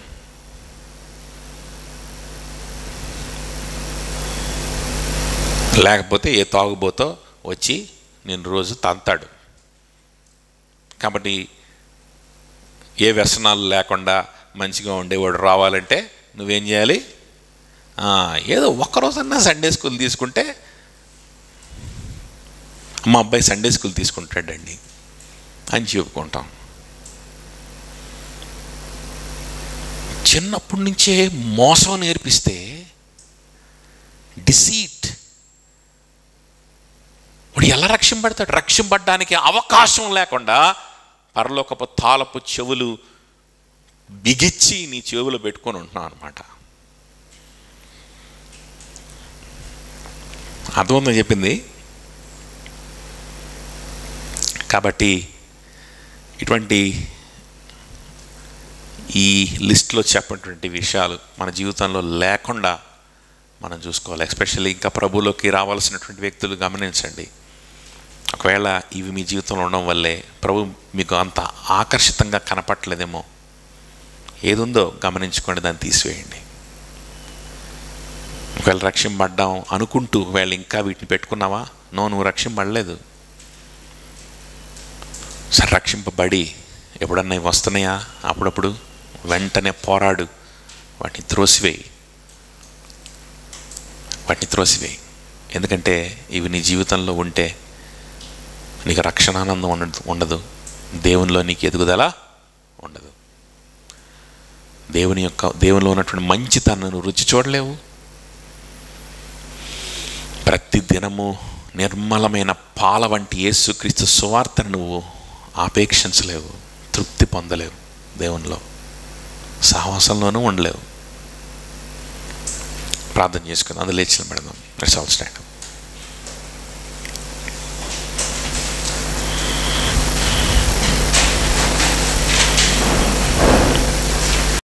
Speaker 1: లేకపోతే ఏ తాగుబోతో వచ్చి నేను రోజు తంతాడు. కాబట్టి ఏ వ్యసనాలు లేకుండా మంచిగా ఉండేవాడు రావాలంటే నువ్వేం చేయాలి? ఏదో ఒక్కరోజన్నా సండే స్కూల్ తీసుకుంటే, మా అబ్బాయి సండే స్కూల్ తీసుకుంటాడండి అని చెప్పుకుంటాం. చిన్నప్పటి నుంచే మోసం నేర్పిస్తే, డిసీట్, వాడు ఎలా రక్షణ పడతాడు? రక్షణ పడడానికి అవకాశం లేకుండా పరలోకపు తాళపు చెవులు బిగిచ్చి నీ చెవులు పెట్టుకొని ఉంటున్నావు అనమాట. అర్థమవుతుందని చెప్పింది. కాబట్టి ఇటువంటి ఈ లిస్ట్లో చెప్పినటువంటి విషయాలు మన జీవితంలో లేకుండా మనం చూసుకోవాలి. ఎస్పెషల్లీ ఇంకా ప్రభువులోకి రావాల్సినటువంటి వ్యక్తులు గమనించండి. ఒకవేళ ఇవి మీ జీవితంలో ఉండడం వల్లే ప్రభు మీకు అంత ఆకర్షితంగా కనపట్లేదేమో, ఏదుందో గమనించుకోండి, దాన్ని తీసివేయండి. ఒకవేళ రక్షణ పడ్డాం అనుకుంటూ ఒకవేళ ఇంకా వీటిని పెట్టుకున్నావా? నువ్వు రక్షణ పడలేదు. సరే, రక్షింపబడి ఎప్పుడన్నా ఇవి వస్తున్నాయా? అప్పుడప్పుడు వెంటనే పోరాడు, వాటిని త్రోసివేయి. ఎందుకంటే ఇవి నీ జీవితంలో ఉంటే నీకు రక్షణానందం ఉండదు, దేవునిలో నీకు ఎదుగుదల ఉండదు, దేవునిలో ఉన్నటువంటి మంచితనాన్ని రుచి చూడలేవు. ప్రతి దినము నిర్మలమైన పాల వంటి యేసుక్రీస్తు సువార్తను నువ్వు ఆపేక్షించలేవు, తృప్తి పొందలేవు, దేవునిలో సహవాసంలోనూ ఉండలేవు. ప్రార్థన చేసుకుని అందులో లేచిన పెడదాం. Let's all stand.